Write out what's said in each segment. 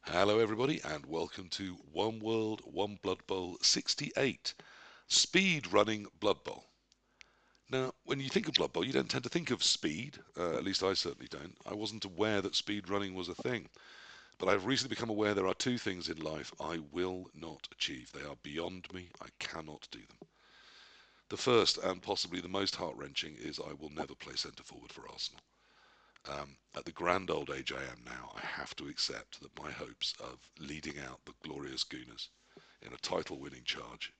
Hello, everybody, and welcome to One World, One Blood Bowl 68, Speed Running Blood Bowl. Now, when you think of Blood Bowl, you don't tend to think of speed, at least I certainly don't. I wasn't aware that speed running was a thing, but I've recently become aware there are two things in life I will not achieve. They are beyond me, I cannot do them. The first, and possibly the most heart wrenching, is I will never play centre forward for Arsenal. At the grand old age I am now, I have to accept that my hopes of leading out the glorious Gooners in a title-winning charge,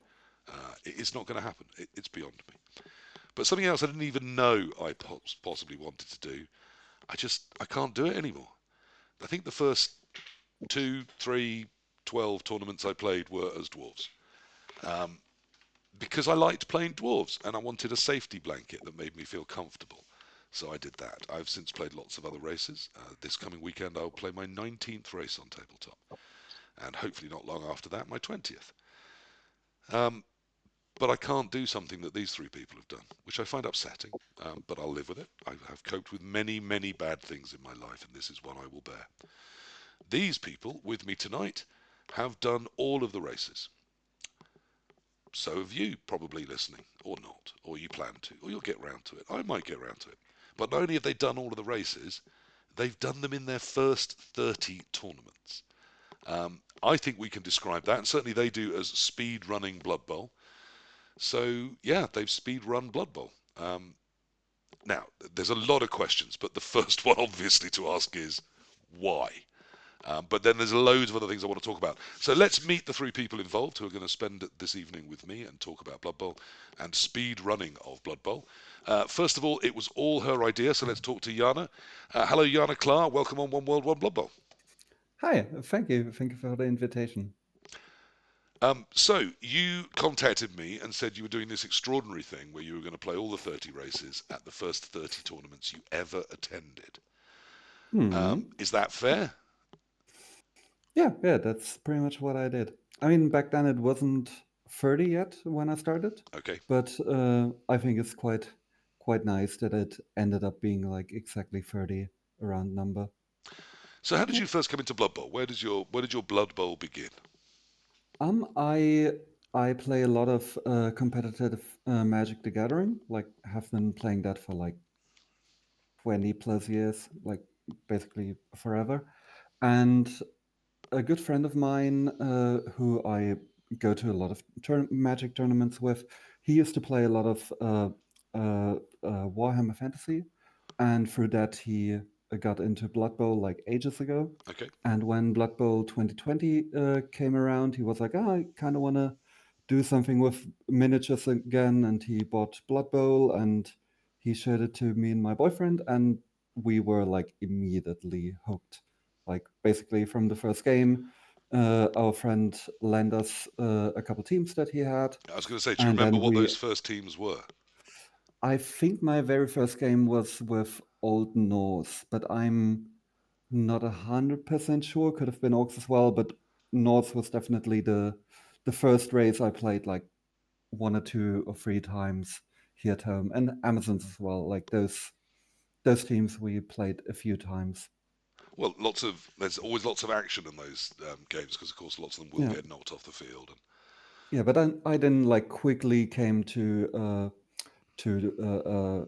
it's not going to happen. It's beyond me. But something else I didn't even know I possibly wanted to do, I can't do it anymore. I think the first two, three, 12 tournaments I played were as dwarves. Um, because I liked playing dwarves and I wanted a safety blanket that made me feel comfortable. So I did that. I've since played lots of other races. This coming weekend I'll play my 19th race on tabletop, and hopefully not long after that my 20th. Um, but I can't do something that these three people have done, which I find upsetting, but I'll live with it. I have coped with many, many bad things in my life, and this is one I will bear. These people with me tonight have done all of the races. So have you, probably listening, or not, or you plan to, or you'll get round to it. I might get round to it. But not only have they done all of the races, they've done them in their first 30 tournaments. I think we can describe that, and certainly they do, as speed running Blood Bowl. So, yeah, they've speed run Blood Bowl. Now, there's a lot of questions, but the first one, obviously, to ask is why? But then there's loads of other things I want to talk about. So let's meet the three people involved who are going to spend this evening with me and talk about Blood Bowl and speed running of Blood Bowl. First of all, it was all her idea, so let's talk to Jana. Hello, JanaKlar. Welcome on One World, One Blood Bowl. Hi, thank you. Thank you for the invitation. So you contacted me and said you were doing this extraordinary thing where you were going to play all the 30 races at the first 30 tournaments you ever attended. Hmm. Is that fair? Yeah, that's pretty much what I did. I mean, back then it wasn't 30 yet when I started, Okay. but I think it's quite nice that it ended up being like exactly 30 around number. So how did Yeah. you first come into Blood Bowl? Where did your Blood Bowl begin? I play a lot of competitive Magic the Gathering. Like, have been playing that for like 20 plus years, like basically forever. And a good friend of mine who I go to a lot of Magic tournaments with. He used to play a lot of Warhammer Fantasy, and through that he got into Blood Bowl like ages ago. Okay. And when Blood Bowl 2020 came around, he was like, "Ah, I kind of want to do something with miniatures again." And he bought Blood Bowl and he showed it to me and my boyfriend, and we were like immediately hooked. Like basically from the first game, our friend lent us a couple teams that he had, I was going to say, do you and remember then what we. those first teams were? I think my very first game was with Old Norse, but I'm not 100% sure. Could have been Orcs as well, but Norse was definitely the first race I played like one or two or three times here at home, and Amazons as well. Like those teams we played a few times. Well, there's always lots of action in those games because, of course, lots of them will Yeah. get knocked off the field. And Yeah, but I then like quickly came to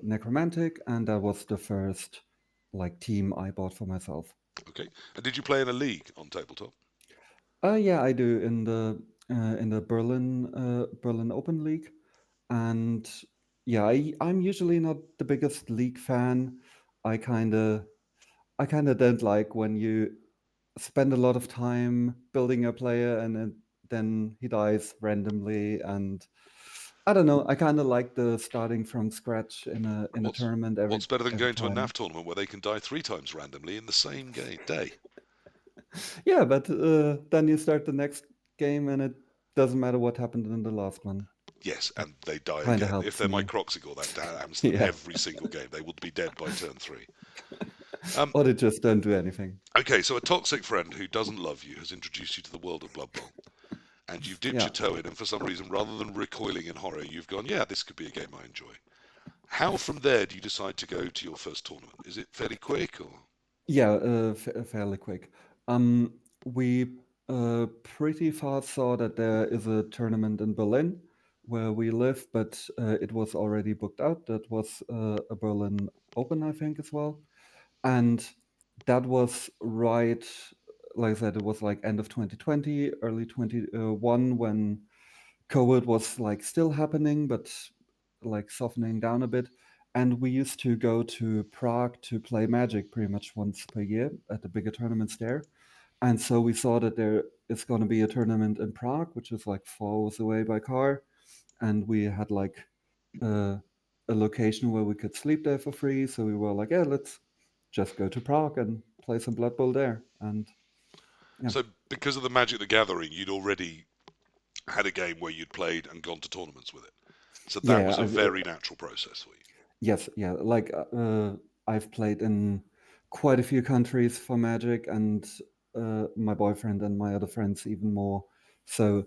Necromantic, and that was the first like team I bought for myself. okay, and did you play in a league on tabletop? Yeah, I do in the Berlin Open League, and yeah, I'm usually not the biggest league fan. I kind of I kind of don't like when you spend a lot of time building a player and then he dies randomly, and I don't know. I kind of like the starting from scratch in a What's tournament what's better than every going to a time. NAF tournament where they can die three times randomly in the same day? Yeah, but then you start the next game and it doesn't matter what happened in the last one. Yes, That and they die kind of again. If helps they're my me. Croxical, that happens to them Yeah, every single game. They will be dead by turn three. Um, or they just don't do anything. okay, so a toxic friend who doesn't love you has introduced you to the world of Blood Bowl, and you've dipped Yeah, your toe in, and for some reason, rather than recoiling in horror, you've gone, yeah, this could be a game I enjoy. How from there do you decide to go to your first tournament? Is it fairly quick or? yeah, fairly quick. Um, we pretty fast saw that there is a tournament in Berlin where we live, but it was already booked out. That was a Berlin Open, I think, as well. And that was right, like I said, it was like end of 2020, early 21 when COVID was like still happening, but like softening down a bit. And we used to go to Prague to play Magic pretty much once per year at the bigger tournaments there. And so we saw that there is going to be a tournament in Prague, which is like 4 hours away by car. And we had like uh, a location where we could sleep there for free. So we were like, yeah, let's just go to Prague and play some Blood Bowl there. And yeah, So because of the Magic the Gathering, you'd already had a game where you'd played and gone to tournaments with it. So that yeah, was a very natural process for you. yes, yeah. Like I've played in quite a few countries for Magic, and my boyfriend and my other friends even more. So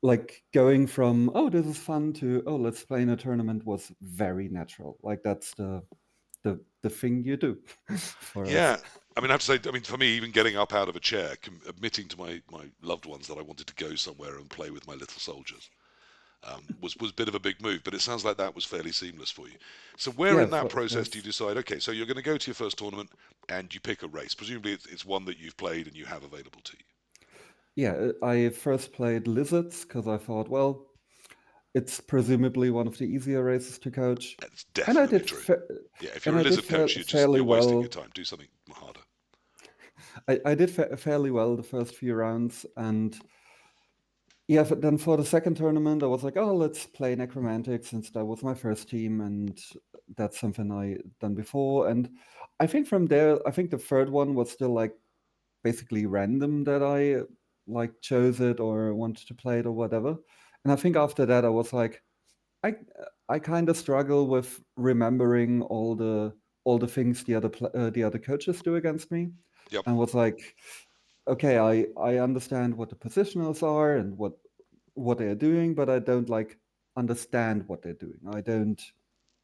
like going from oh this is fun to oh let's play in a tournament was very natural. Like that's the thing you do for us. Yeah, I mean, I have to say, I mean, for me, even getting up out of a chair, admitting to my loved ones that I wanted to go somewhere and play with my little soldiers, was a bit of a big move. But it sounds like that was fairly seamless for you. So where Yeah, in that for process do you us. decide? Okay, so you're going to go to your first tournament and you pick a race. Presumably, it's one that you've played and you have available to you. Yeah, I first played Lizards because I thought, well, it's presumably one of the easier races to coach, That's and I definitely did, true. Yeah, if and you're a I did lizard coach, fairly you're wasting your well. time. Do something harder. I did fairly well the first few rounds, and yeah, then for the second tournament, I was like, oh, let's play Necromantic since that was my first team, and that's something I done before. And I think from there, I think the third one was still like basically random that I like chose it or wanted to play it or whatever. And I think after that, I was like, I I kind of struggle with remembering all the things the other coaches do against me, Yep. and was like, okay, I understand what the positionals are and what they're doing, but I don't like understand what they're doing.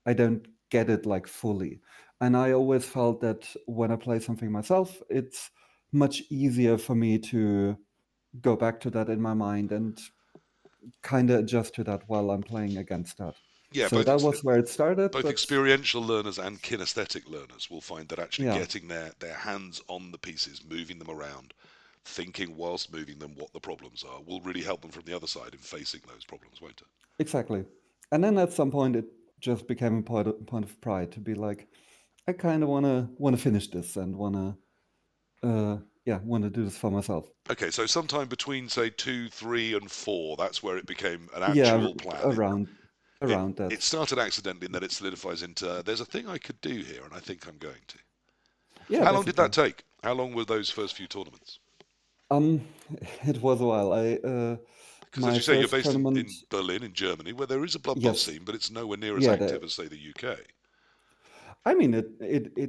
I don't get it like fully. And I always felt that when I play something myself, it's much easier for me to go back to that in my mind and kind of adjust to that while I'm playing against that. Yeah, So that was where it started, both but experiential learners and kinesthetic learners will find that actually yeah, getting their hands on the pieces, moving them around, thinking whilst moving them what the problems are, will really help them from the other side in facing those problems, won't it? exactly. And then at some point it just became a point of pride to be like, I kind of wanna finish this and wanna do this for myself. Okay, so sometime between say 2, 3, and 4, that's where it became an Yeah, actual plan. around It around it that. started accidentally, and then it solidifies into there's a thing I could do here, and I think I'm going to. Yeah, How long did that basically. take? How long were those first few tournaments? Um, it was a while. I Because as my you say, you're first based tournament. in Berlin, in Germany, where there is a Blood Bowl Yes, scene, but it's nowhere near as yeah. active as, say, the UK. I mean, it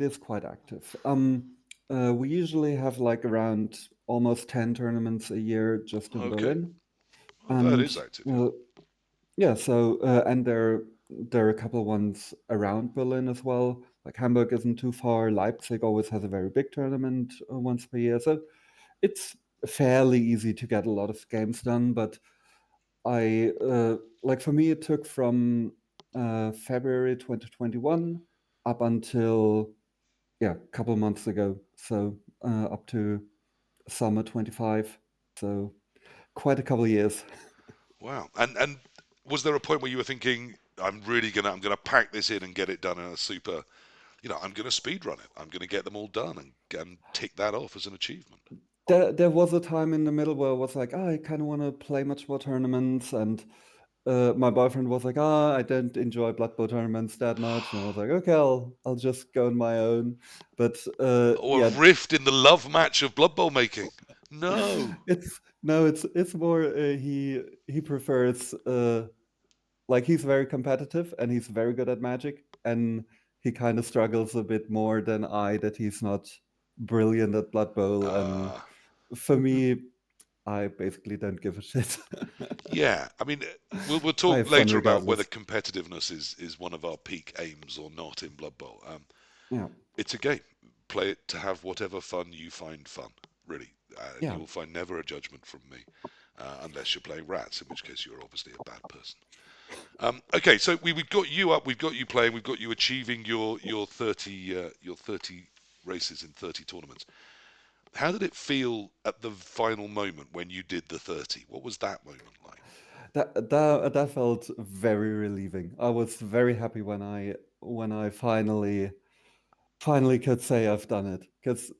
is quite active. We usually have like around almost 10 tournaments a year just in Okay. Berlin, Oh, that and is active, yeah. uh, yeah. So and there are a couple of ones around Berlin as well. Like Hamburg isn't too far. Leipzig always has a very big tournament once per year. So it's fairly easy to get a lot of games done, but I like for me it took from February 2021 up until yeah a couple of months ago, so up to summer 25. So quite a couple of years. Wow. And was there a point where you were thinking, I'm gonna pack this in and get it done in a super, I'm gonna speed run it. I'm gonna get them all done and tick that off as an achievement. There was a time in the middle where I was like, oh, I kind of want to play much more tournaments, and my boyfriend was like, ah, I don't enjoy Blood Bowl tournaments that much, and I was like, okay, I'll just go on my own. But Or a yeah, rift in the love match of Blood Bowl making. No. it's no, it's more he prefers like he's very competitive and he's very good at Magic, and he kind of struggles a bit more than I that he's not brilliant at Blood Bowl, and Uh, for me, I basically don't give a shit. yeah. I mean, we'll I talk have fun later about whether regardless. competitiveness is one of our peak aims or not in Blood Bowl. Yeah, It's a game. Play it to have whatever fun you find fun. Really, and you Yeah, will find never a judgment from me, unless you're playing rats, in which case you're obviously a bad person. Okay, so we've got you up, we've got you playing, we've got you achieving your 30 races in 30 tournaments. How did it feel at the final moment when you did the 30? What was that moment like? that felt very relieving. I was very happy when I finally could say I've done it, because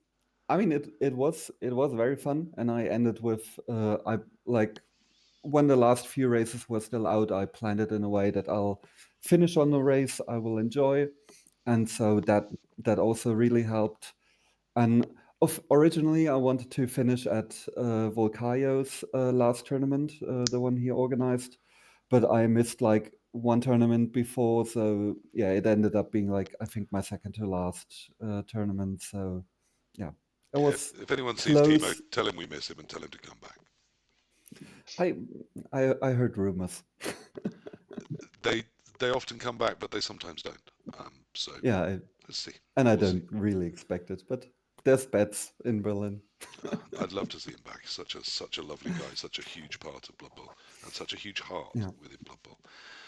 I mean it was very fun, and I ended with I like when the last few races were still out, I planned it in a way that I'll finish on a race I will enjoy, and so that also really helped. And originally, I wanted to finish at Volcayo's last tournament, the one he organized, but I missed like one tournament before, so yeah, it ended up being like I think my second to last tournament. So yeah, it Yeah, was if anyone sees Timo, close. tell him we miss him and tell him to come back. I I heard rumors. They they often come back, but they sometimes don't. So Yeah, let's see. and I We'll see. don't really expect it, but there's bets in Berlin. I'd love to see him back. Such a lovely guy, such a huge part of Blood Bowl, and such a huge heart Yeah, within Blood Bowl.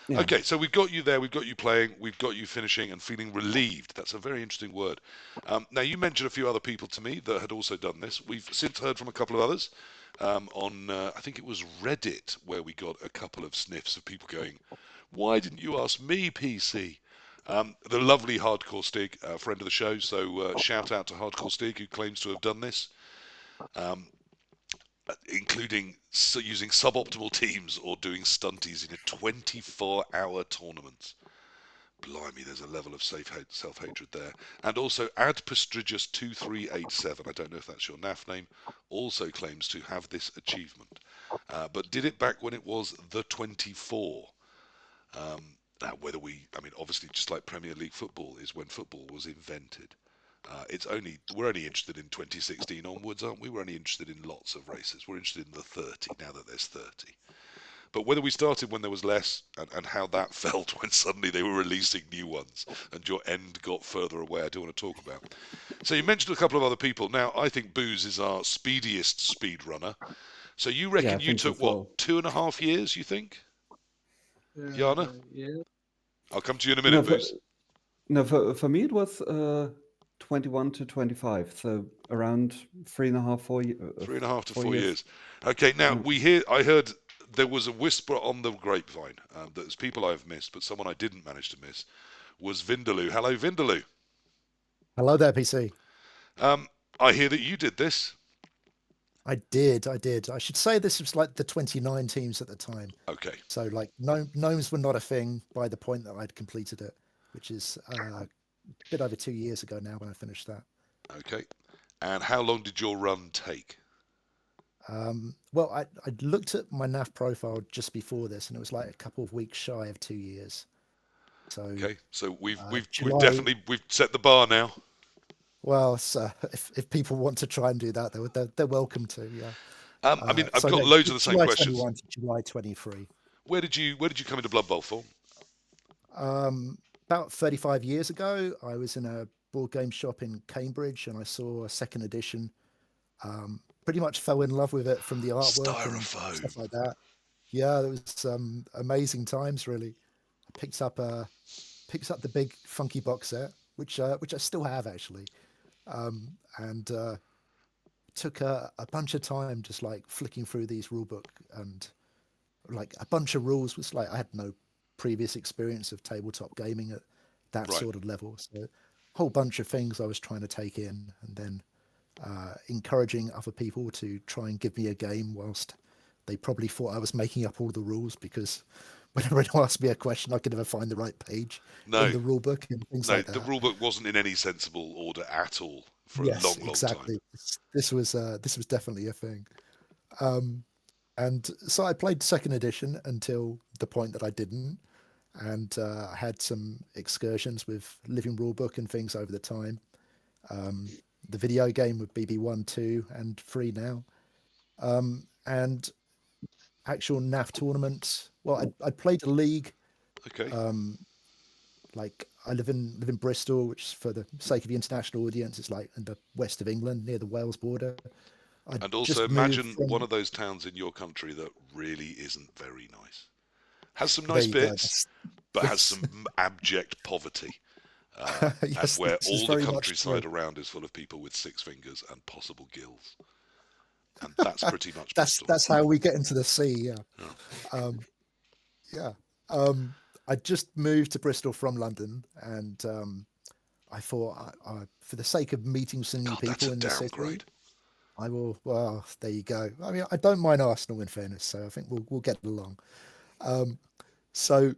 yeah, Okay, so we've got you there, we've got you playing, we've got you finishing and feeling relieved. That's a very interesting word. Now, you mentioned a few other people to me that had also done this. We've since heard from a couple of others on, I think it was Reddit, where we got a couple of sniffs of people going, "Why didn't you ask me, PC?" The lovely Hardcore Stig, friend of the show, so shout out to Hardcore Stig, who claims to have done this, including using suboptimal teams or doing stunties in a 24-hour tournament. Blimey, there's a level of self-hatred there. And also, Ad Prestigious 2387, I don't know if that's your NAF name, also claims to have this achievement, but did it back when it was the 24. Now, I mean, obviously, just like Premier League football is when football was invented. We're only interested in 2016 onwards, aren't we? We're only interested in lots of races. We're interested in the 30 now that there's 30. But whether we started when there was less, and how that felt when suddenly they were releasing new ones and your end got further away, I do want to talk about. So you mentioned a couple of other people. Now, I think Booze is our speediest speed runner. So you yeah. I reckon you think so took as what, well. 2.5 years? You think, Jana? Yeah. I'll come to you in a No, minute, Booze. for me it was 21 to 25, so around 3.5, 3.5 to 4 four years. years. Okay, now Yeah, I heard there was a whisper on the grapevine that there's people I've missed, but someone I didn't manage to miss was Vindaloo. Hello, Vindaloo. Hello there, PC. Um, I hear that you did this. I did, I did. I should say this was like the 29 teams at the time. Okay, So like gnomes were not a thing by the point that I'd completed it, which is a bit over 2 years ago now when I finished that. okay. And how long did your run take? Well, I looked at my NAF profile just before this, and it was like a couple of weeks shy of 2 years. So Okay, so we've July. definitely we've set the bar now. Well, so if people want to try and do that, they're welcome to. Yeah. I mean, I've So got yeah, loads of the same July questions. 21 to July 23. Where did you come into Blood Bowl for? About 35 years ago, I was in a board game shop in Cambridge and I saw a second edition. Pretty much fell in love with it from the artwork and Styrofoam. stuff like that. Yeah, it was amazing times really. I picked up the big funky box set, which I still have actually, and took a bunch of time just like flicking through these rule book and like a bunch of rules. Was like I had no previous experience of tabletop gaming at that Right. sort of level, so a whole bunch of things I was trying to take in, and then encouraging other people to try and give me a game whilst they probably thought I was making up all the rules because whenever anyone asked me a question, I could never find the right page in No, the rule book and things no, like the that. rule book wasn't in any sensible order at all for a Yes, long, long time. exactly. This was definitely a thing. And so I played second edition until the point that I didn't, and I had some excursions with Living Rulebook and things over the time. The video game with BB1, 2, and 3 now, and actual NAF tournaments. Well, I'd played a league. Okay. Like I live in Bristol, which for the sake of the international audience is like in the west of England near the Wales border. I And also just moved imagine one from. of those towns in your country that really isn't very nice. Has some There nice you go. bits, but has Yes, some abject poverty. And yes, where this is all the very much true. countryside around is full of people with 6 fingers and possible gills. And that's pretty much That's Bristol. that's how we get into the sea. Yeah, Yeah. um, yeah. I just moved to Bristol from London, and I thought, for the sake of meeting some new God, that's people a in the city, downgrade. I will. Well, there you go. I mean, I don't mind Arsenal in fairness, so I think we'll get along. Um, so,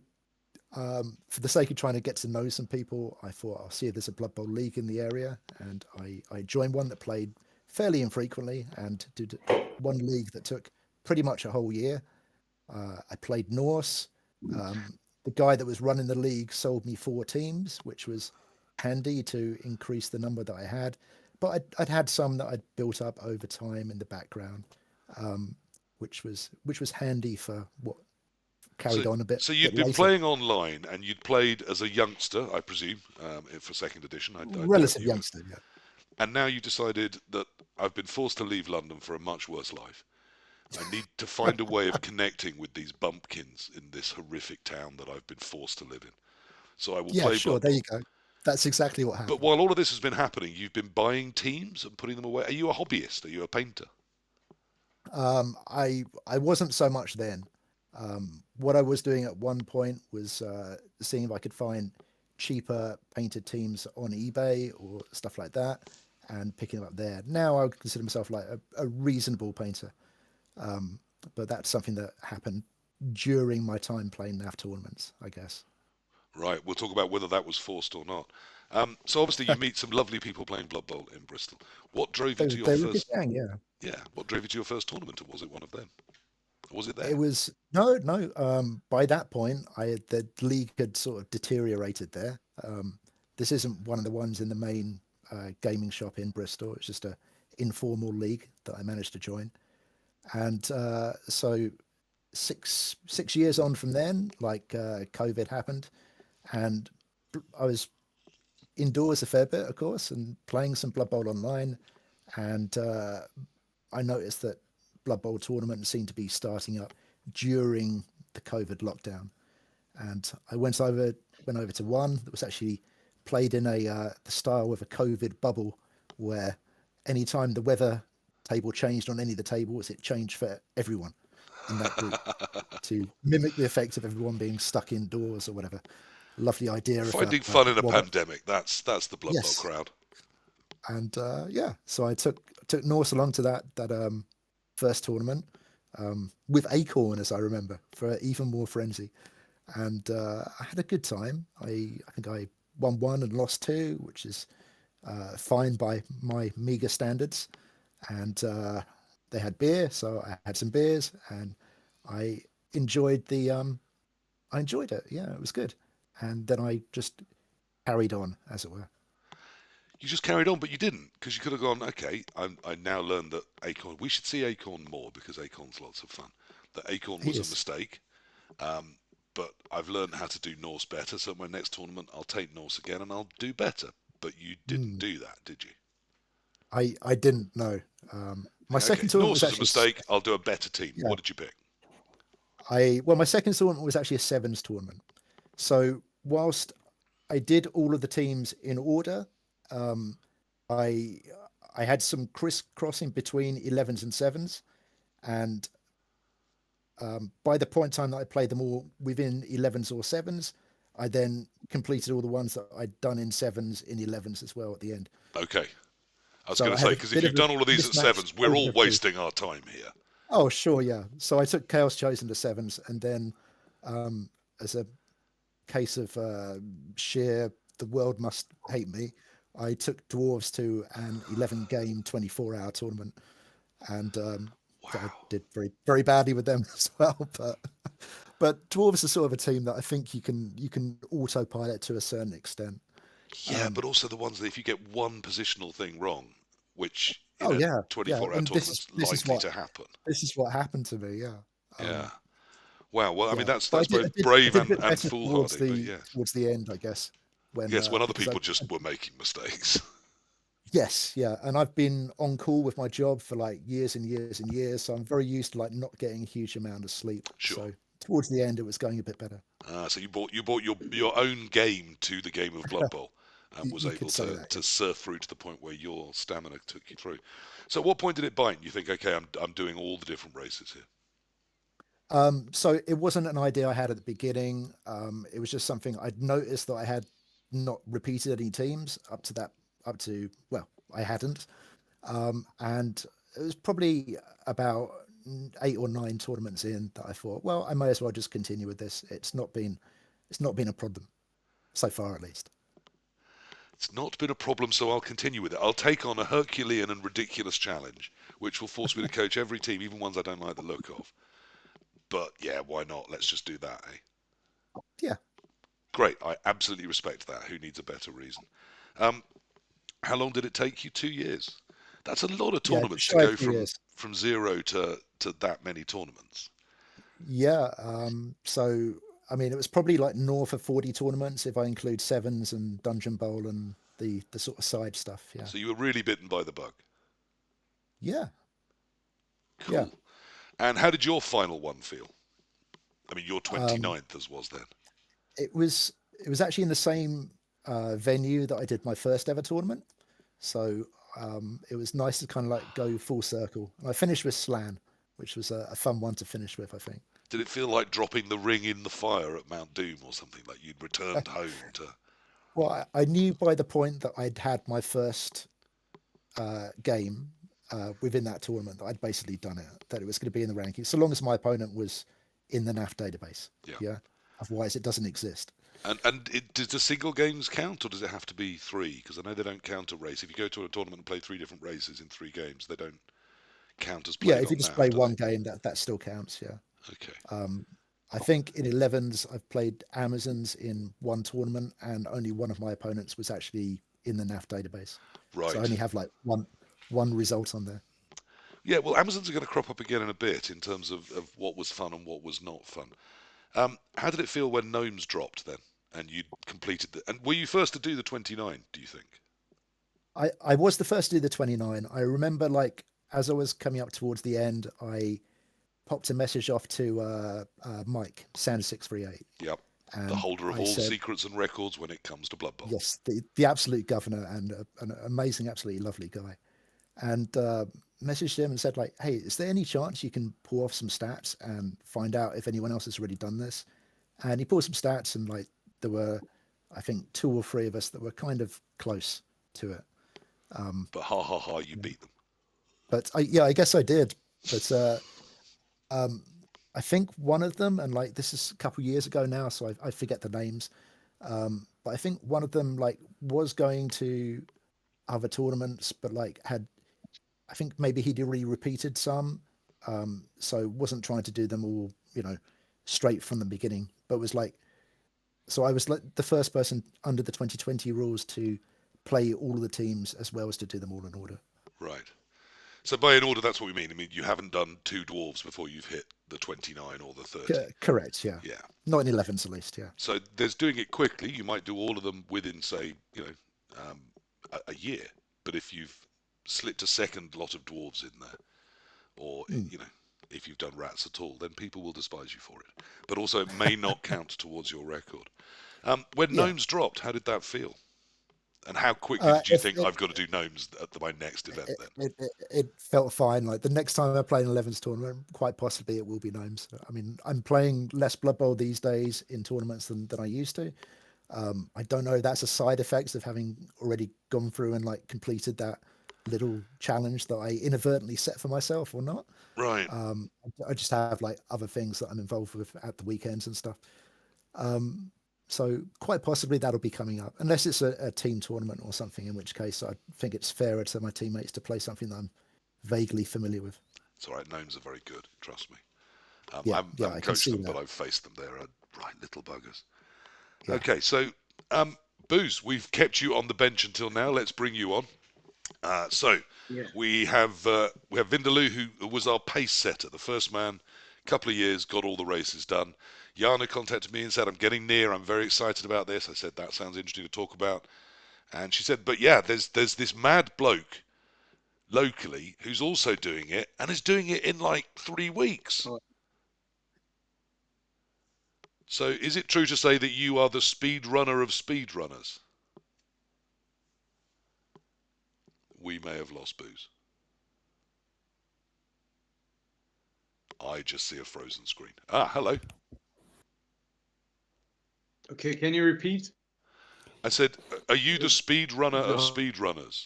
for the sake of trying to get to know some people, I thought I'll see if there's a Blood Bowl league in the area, and I joined one that played fairly infrequently, and did one league that took pretty much a whole year. I played Norse. Um, the guy that was running the league sold me 4 teams, which was handy to increase the number that I had. But I'd had some that I'd built up over time in the background, um, which was handy for what So, carried on a bit so you'd bit been later. playing online, and you'd played as a youngster, I presume, for second edition. I doubt Relative you were. youngster, yeah. And now you decided that I've been forced to leave London for a much worse life. I need to find a way of connecting with these bumpkins in this horrific town that I've been forced to live in. So I will Yeah, play sure. Blood There you Bowl. go. That's exactly what But happened. while all of this has been happening, you've been buying teams and putting them away. Are you a hobbyist? Are you a painter? I wasn't so much then. What I was doing at one point was seeing if I could find cheaper painted teams on eBay or stuff like that, and picking them up there. Now I would consider myself like a reasonable painter, but that's something that happened during my time playing NAF tournaments, I guess. Right, we'll talk about whether that was forced or not. So obviously you meet some lovely people playing Blood Bowl in Bristol. What drove you to your They were a good first? gang, yeah. Yeah, what drove you to your first tournament, or was it one of them? Or was it It there? was no, no. By that point, the league had sort of deteriorated there. This isn't one of the ones in the main gaming shop in Bristol. It's just a informal league that I managed to join, and so six years on from then, like COVID happened, and I was indoors a fair bit, of course, and playing some Blood Bowl online, and I noticed that Blood Bowl tournaments seemed to be starting up during the COVID lockdown, and I went over to one that was actually played in a the style of a COVID bubble, where anytime the weather table changed on any of the tables, it changed for everyone in that group to mimic the effect of everyone being stuck indoors or whatever. Lovely idea if Finding fun in a one. pandemic. That's the Blood Bowl Yes, crowd. and yeah, so I took Norse along to that first tournament, with Acorn, as I remember, for even more frenzy, and I had a good time. I think I won one and lost two, which is fine by my meager standards, and they had beer, so I had some beers, and I enjoyed I enjoyed it. Yeah, it was good, and then I just carried on, as it were. You just carried on, but you didn't, because you could have gone, okay, I now learned that Acorn, we should see Acorn more because Acorn's lots of fun. That Acorn He was a is. mistake, but I've learned how to do Norse better, so at my next tournament I'll take Norse again and I'll do better. But you didn't Mm. do that, did you? I didn't know. My Think, okay, second tournament Norse was was a actually mistake, I'll do a better team. yeah. What did you pick? My second tournament was actually a sevens tournament. So whilst I did all of the teams in order, um, I I had some crisscrossing between 11s and sevens, and by the point in time that I played them all within 11s or sevens, I then completed all the ones that I'd done in sevens in 11s as well at the end. Okay, I was So going I to say, had a because if bit you've of a done all of these at mismatch sevens, we're over all the two. wasting our time here. Oh, sure, yeah. So I took Chaos Chosen to sevens, and then as a case of sheer the world must hate me, I took dwarves to an 11 game 24-hour tournament, and I Wow. did very very badly with them as well. But dwarves are sort of a team that I think you can autopilot to a certain extent. Yeah, but also the ones that if you get one positional thing wrong, which in Oh a yeah, yeah, 24-hour and tournament's likely to happen. this is what happened to me. Yeah, Yeah. um, Wow. Well, I mean, yeah. that's But that's both I brave did a bit and better foolhardy. But yes, towards the end, I guess, when yes. When other because I people just were making mistakes. Yes, yeah, and I've been on call with my job for like years and years and years, so I'm very used to like not getting a huge amount of sleep. Sure. So towards the end, it was going a bit better. So you bought your own game to the game of Blood Bowl and was You could able say to that. to surf through to the point where your stamina took you through. So at what point did it bite? You think, okay, I'm doing all the different races here. So it wasn't an idea I had at the beginning. It was just something I'd noticed that I had not repeated any teams up to that, up to, well, I hadn't. And it was probably about 8 or 9 tournaments in that I thought, well, I may as well just continue with this. It's not been a problem so far, at least. It's not been a problem, so I'll continue with it. I'll take on a Herculean and ridiculous challenge, which will force me to coach every team, even ones I don't like the look of. But yeah, why not? Let's just do that, eh? Yeah, Great. I absolutely respect that. Who needs a better reason? Um, how long did it take you? 2 years. That's a lot of yeah, tournaments just to shy of go two from years. from zero to that many tournaments. Yeah. So I mean, it was probably like north of 40 tournaments if I include sevens and Dungeon Bowl and the sort of side stuff. Yeah. So you were really bitten by the bug. Yeah. Yeah. Cool. And how did your final one feel? I mean, your Um, 29th as was then. it was actually in the same venue that I did my first ever tournament. So it was nice to kind of like go full circle. And I finished with Slan, which was a fun one to finish with, I think. Did it feel like dropping the ring in the fire at Mount Doom or something? Like you'd returned home to. Well, I knew by the point that I'd had my first game within that tournament that I'd basically done it, that it was going to be in the rankings, so long as my opponent was in the NAF database. Yeah. Yeah. Otherwise, it doesn't exist. Does the single games count, or does it have to be three? Because I know they don't count a race. If you go to a tournament and play three different races in 3 games, they don't count as Yeah, played if you on just NAF, play do they? one game, that still counts. Yeah. Okay. Um, I think in 11s, I've played Amazons in one tournament, and only one of my opponents was actually in the NAF database. So I Right. only have like one result on there. Yeah, well, Amazons are going to crop up again in a bit in terms of what was fun and what was not fun. How did it feel when Gnomes dropped then? And you completed the. And were you first to do the 29, do you think? I was the first to do the 29. I remember like as I was coming up towards the end, I popped a message off to Mike Sound 638, Yep. The and holder of I all said, secrets and records when it comes to Blood Bowl. yes, the absolute governor and an amazing, absolutely lovely guy, and messaged him and said like, hey, is there any chance you can pull off some stats and find out if anyone else has already done this? And he pulled some stats, and like there were, I think, 2 or 3 of us that were kind of close to it. But ha ha ha, you beat them. But yeah, I guess I did. But um, I think one of them, and like this is a couple years ago now, so I forget the names. But I think one of them like was going to other tournaments, but like had, I think maybe he'd already repeated some, so wasn't trying to do them all, straight from the beginning. But was like, so I was like the first person under the 2020 rules to play all of the teams as well as to do them all in order. Right. So by in order, that's what we mean. I mean, you haven't done two dwarves before you've hit the 29 or the 30. Correct, yeah. Yeah. Not in 11s at least, yeah. So there's doing it quickly. You might do all of them within, say, a year. But if you've slipped a second lot of dwarves in there, or Mm, if you've done rats at all, then people will despise you for it. But also, it may not count towards your record. When yeah. gnomes dropped, how did that feel? And how quickly Uh, did you it, think it, I've got to do gnomes at my next event? Then it felt fine. Like the next time I play an 11s tournament, quite possibly it will be gnomes. I mean, I'm playing less Blood Bowl these days in tournaments than I used to. I don't know if that's a side effect of having already gone through and like completed that little challenge that I inadvertently set for myself or not. right. Um, I just have like other things that I'm involved with at the weekends and stuff. Um, so quite possibly that'll be coming up, unless it's a team tournament or something, in which case I think it's fairer to my teammates to play something that I'm vaguely familiar with. It's all right. Gnomes are very good. Trust me. Yeah, I yeah, haven't I can coached see them, but that. I've faced them. They're right little buggers. Yeah, Okay, so Booze, we've kept you on the bench until now. Let's bring you on. So Yeah. we have Vindaloo, who was our pace setter, the first man. Couple of years, got all the races done. Jana contacted me and said, "I'm getting near. I'm very excited about this." I said, "That sounds interesting to talk about." And she said, but yeah, there's this mad bloke locally who's also doing it and is doing it in like 3 weeks. Oh. So is it true to say that you are the speed runner of speedrunners? We may have lost Booze. I just see a frozen screen. Hello. Okay, can you repeat? I said, are you the speed runner of speedrunners?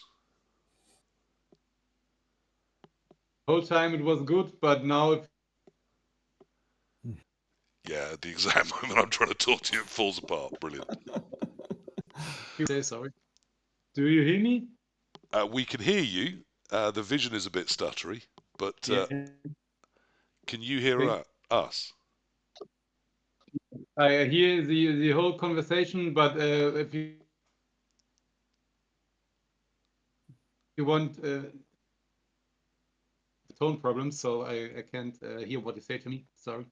The whole time it was good, but now it Yeah, at the exact moment I'm trying to talk to you, it falls apart. Brilliant. say sorry. Do you hear me? We can hear you. The vision is a bit stuttery, but Yeah. can you hear us? I hear the whole conversation, but if you want tone problems, so I can't hear what you say to me. Sorry.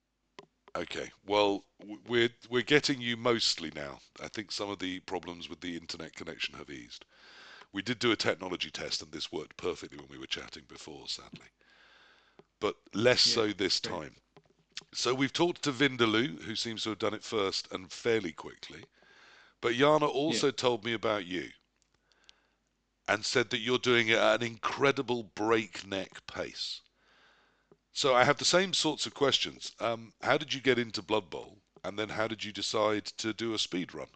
Okay. Well, we're getting you mostly now. I think some of the problems with the internet connection have eased. We did do a technology test, and this worked perfectly when we were chatting before, sadly. But less so this great. time. So we've talked to Vindaloo, who seems to have done it first and fairly quickly. But Jana also told me about you and said that you're doing it at an incredible breakneck pace. So I have the same sorts of questions. How did you get into Blood Bowl? And then how did you decide to do a speed run?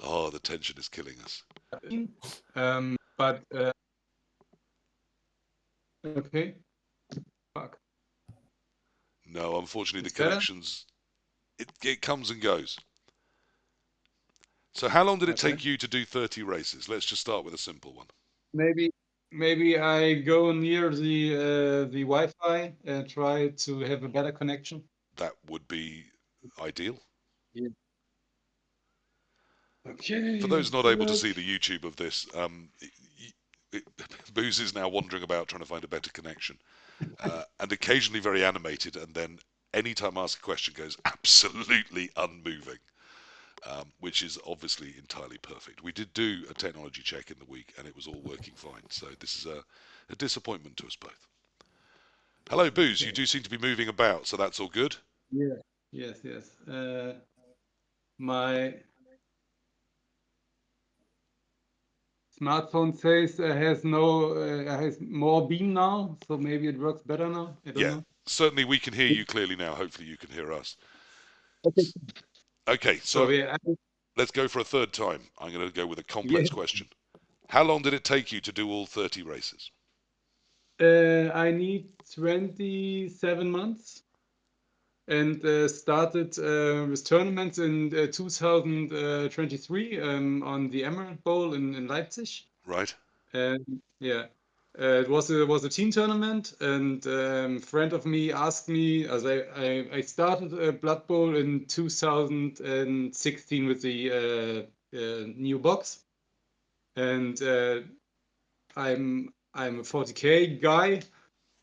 Oh, the tension is killing us. But okay. Fuck. No, unfortunately, It's the connections, it comes and goes. So how long did it take you to do 30 races? Let's just start with a simple one. Maybe I go near the Wi-Fi and try to have a better connection. That would be ideal. Yeah. Okay. For those not able to see the YouTube of this, Booze is now wandering about trying to find a better connection, and occasionally very animated, and then anytime I ask a question goes absolutely unmoving, which is obviously entirely perfect. We did do a technology check in the week, and it was all working fine. So this is a disappointment to us both. Hello, Booze. You do seem to be moving about, so that's all good. Yeah. Yes. My smartphone says has more beam now, so maybe it works better now. I don't know. Certainly we can hear you clearly now. Hopefully you can hear us. Okay. Okay, so yeah, let's go for a third time. I'm going to go with a complex question. How long did it take you to do all 30 races? I need 27 months and started with tournaments in 2023 on the Emerald Bowl in Leipzig. Right. And it was a team tournament, and a friend of me asked me, as I started a Blood Bowl in 2016 with the new box, and I'm a 40K guy,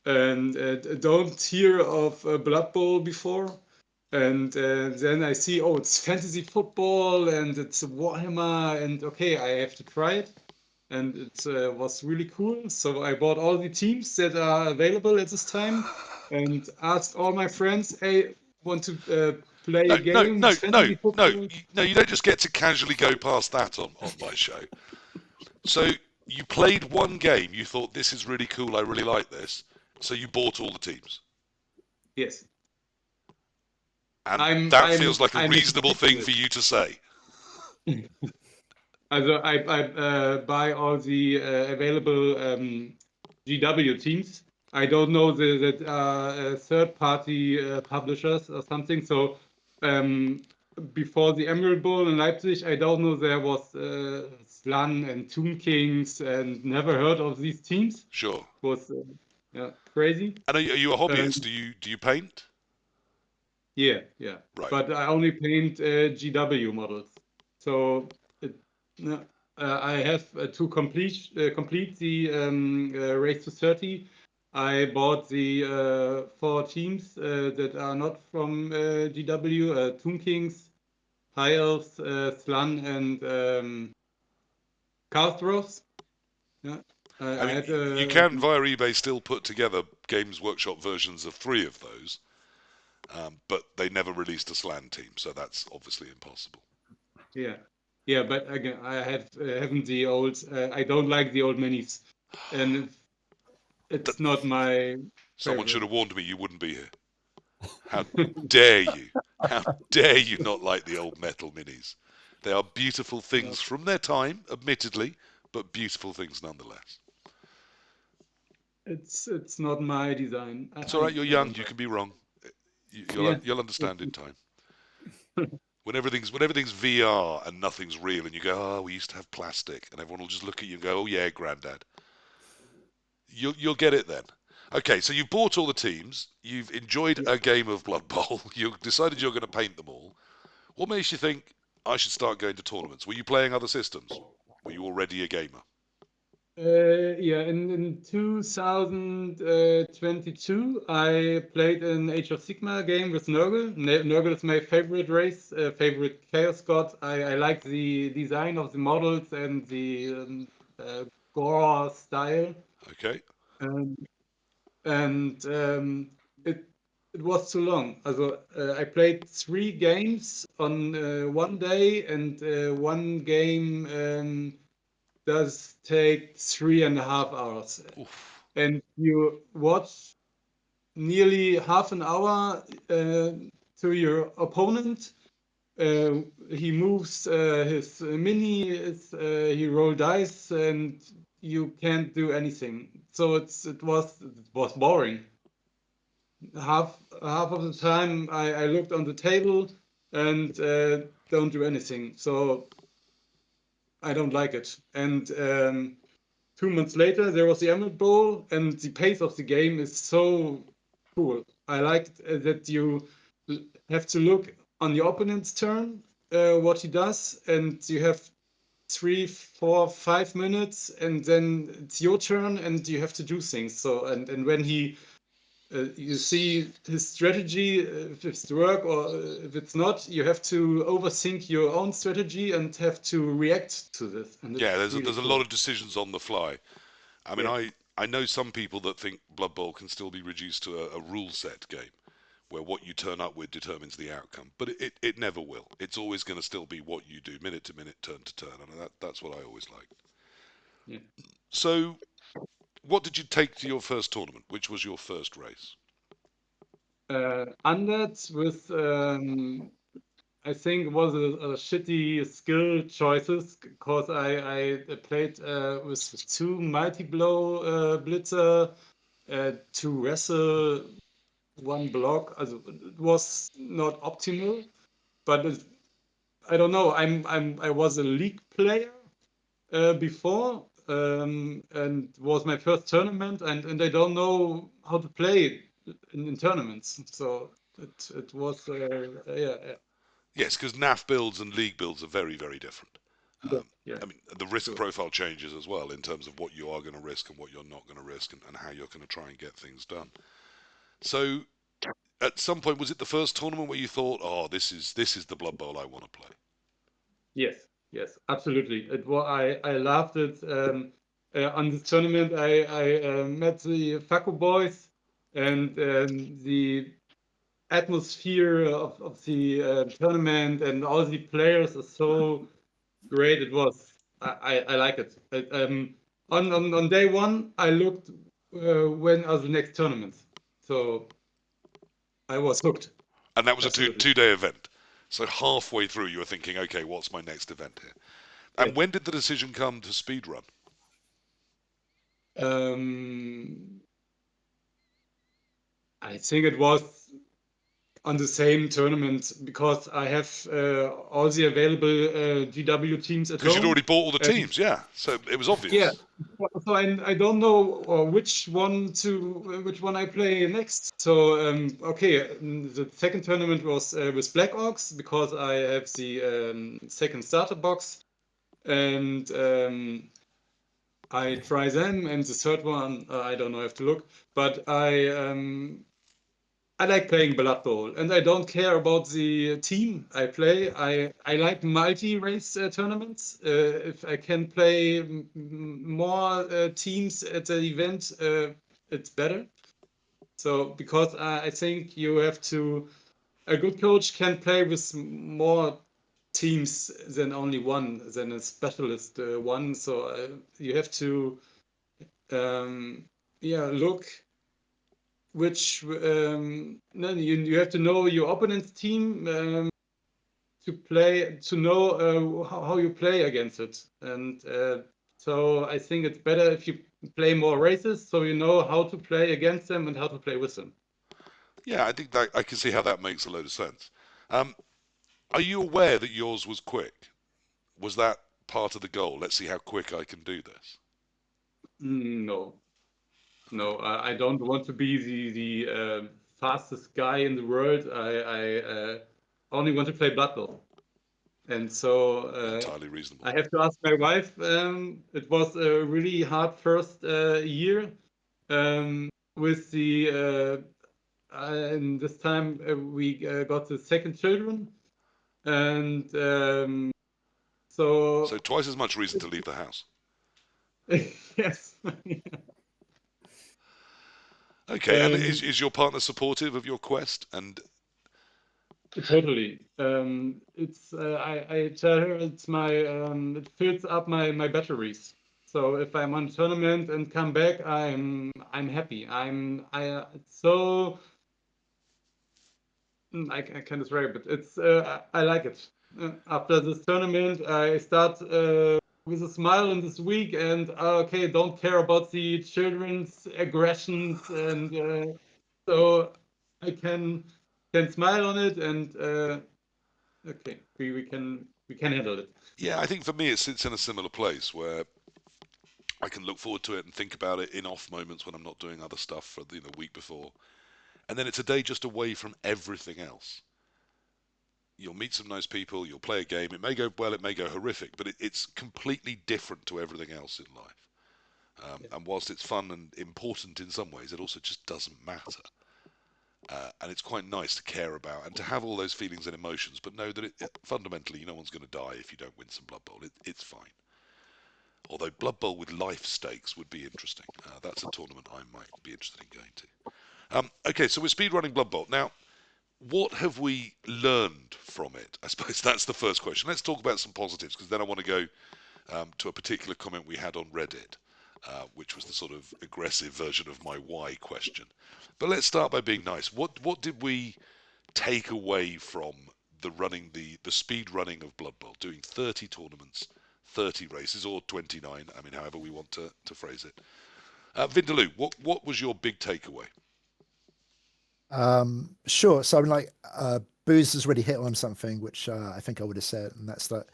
and don't hear of Blood Bowl before. And then I see, oh, it's fantasy football and it's Warhammer, and okay, I have to try it. And it was really cool. So I bought all the teams that are available at this time and asked all my friends, hey, want to play a game? It's fantasy football. No, you don't just get to casually go past that on my show. So you played one game, you thought this is really cool, I really like this, so you bought all the teams. Yes. And that feels like a reasonable thing for you to say. Also I buy all the available GW teams. I don't know that third-party publishers or something. So before the Emerald Bowl in Leipzig, I don't know there was Slan and Tomb Kings, and never heard of these teams. Sure. It was crazy. And are you a hobbyist? Do you paint? Yeah. Right. But I only paint GW models. So I have to complete the race to 30. I bought the 4 teams that are not from GW: Tomb Kings, High Elves, Slann, and Karthros. Yeah, I I mean, had you can via eBay still put together Games Workshop versions of 3 of those, but they never released a Slan team, so that's obviously impossible. yeah, yeah. But again, I haven't the old. I don't like the old minis, and it's not my Someone should favorite. have warned me you wouldn't be here. How dare you? How dare you not like the old metal minis? They are beautiful No, things from their time, admittedly, but beautiful things nonetheless. it's not my design. It's all right. You're I young. don't You like. can be wrong. Yeah. You'll understand in time. When everything's VR and nothing's real, and you go, oh, we used to have plastic, and everyone will just look at you and go, oh yeah, granddad. You'll get it then. Okay, so you've bought all the teams. You've enjoyed Yeah. a game of Blood Bowl. You've decided you're going to paint them all. What makes you think I should start going to tournaments? Were you playing other systems? Were you already a gamer? Yeah, in 2022, I played an Age of Sigmar game with Nurgle. Nurgle is my favorite race, favorite Chaos God. I like the design of the models and the gore style. Okay. Um, and it it was too long. Also, I played 3 games on one day, and one game does take 3.5 hours. Oof. And you watch nearly half an hour to your opponent. He moves his he roll dice, and you can't do anything. So it was boring. Half of the time I looked on the table and don't do anything. So I don't like it. And 2 months later, there was the Emerald Bowl, and the pace of the game is so cool. I liked that you have to look on the opponent's turn, what he does, and you have 3, 4, 5 minutes, and then it's your turn, and you have to do things. So, and when you see his strategy, if it's work or if it's not, you have to overthink your own strategy and have to react to this, and Yeah, it's really there's a lot cool. of decisions on the fly. I mean, Yeah, I know some people that think Blood Bowl can still be reduced to a rule set game where what you turn up with determines the outcome, but it never will. It's always going to still be what you do, minute to minute, turn to turn, and that's what I always like. yeah. So, what did you take to your first tournament? Which was your first race? Undead with I think it was a shitty skill choices because I played with 2 multi-blow blitzer, 2 wrestle, 1 block. Also, it was not optimal, but I don't know. I was a league player before, and was my first tournament, and I don't know how to play in tournaments. So it was yeah, yeah, Yes, because NAF builds and league builds are very, very different. yeah, yeah, I mean, the risk sure. profile changes as well in terms of what you are going to risk and what you're not going to risk, and how you're going to try and get things done. So, at some point, was it the first tournament where you thought, "Oh, this is the Blood Bowl I want to play"? Yes, yes, absolutely. It was I loved it. On this tournament, I met the Faco boys, and the atmosphere of the tournament and all the players are so great. It was I like it. On day one, I looked when are the next tournaments, so I was hooked. And that was a two Absolutely. two day event. So halfway through, you were thinking, "Okay, what's my next event here?" Yes. And when did the decision come to speedrun? Um, I think it was on the same tournament because I have all the available GW teams at Because you'd home. already bought all the And teams, yeah. So it was yeah, obvious. so I don't know which one I play next. So okay, the second tournament was with Black Ox because I have the second starter box, and I try them, and the third one I don't know, I have to look. But I like playing Blood Bowl, and I don't care about the team I play. I like multi-race tournaments. If I can play more teams at the event, it's better. So because I think you have to, a good coach can play with more teams than only one, than a specialist one. So you have to, yeah, look which no, you have to know your opponent's team to know how you play against it, and so I think it's better if you play more races, so you know how to play against them and how to play with them. Yeah, I think that I can see how that makes a load of sense. Um, are you aware that yours was quick? Was that part of the goal? Let's see how quick I can do this. No, no, I don't want to be the fastest guy in the world. I only want to play Blood Bowl. And so Entirely reasonable. I have to ask my wife. It was a really hard first year with and this time we got the second children, and So so twice as much reason to leave the house. yes, Okay, and and is your partner supportive of your quest? And totally. It's I tell her it's my it fills up my batteries. So if I'm on tournament and come back, I'm happy. It's so I can't describe it. It's I like it. After this tournament, I start with a smile in this week, and okay, don't care about the children's aggressions, and so I can smile on it, and okay, we can handle it. yeah, I think for me it sits in a similar place where I can look forward to it and think about it in off moments when I'm not doing other stuff for the week before, and then it's a day just away from everything else. You'll meet some nice people, you'll play a game. It may go well, it may go horrific, but it's completely different to everything else in life. Yeah. And whilst it's fun and important in some ways, it also just doesn't matter. And it's quite nice to care about and to have all those feelings and emotions, but know that fundamentally no one's going to die if you don't win some Blood Bowl. It's fine. Although Blood Bowl with life stakes would be interesting. That's a tournament I might be interested in going to. Okay, so we're speedrunning Blood Bowl. Now, what have we learned from it? I suppose that's the first question. Let's talk about some positives, because then I want to go to a particular comment we had on Reddit, which was the sort of aggressive version of my why question. But let's start by being nice. What did we take away from the speed running of Blood Bowl, doing 30 tournaments, 30 races, or 29? I mean, however we want to phrase it. Vindaloo, what was your big takeaway? Sure. So I'm like, Booze has already hit on something which I think I would have said, and that's that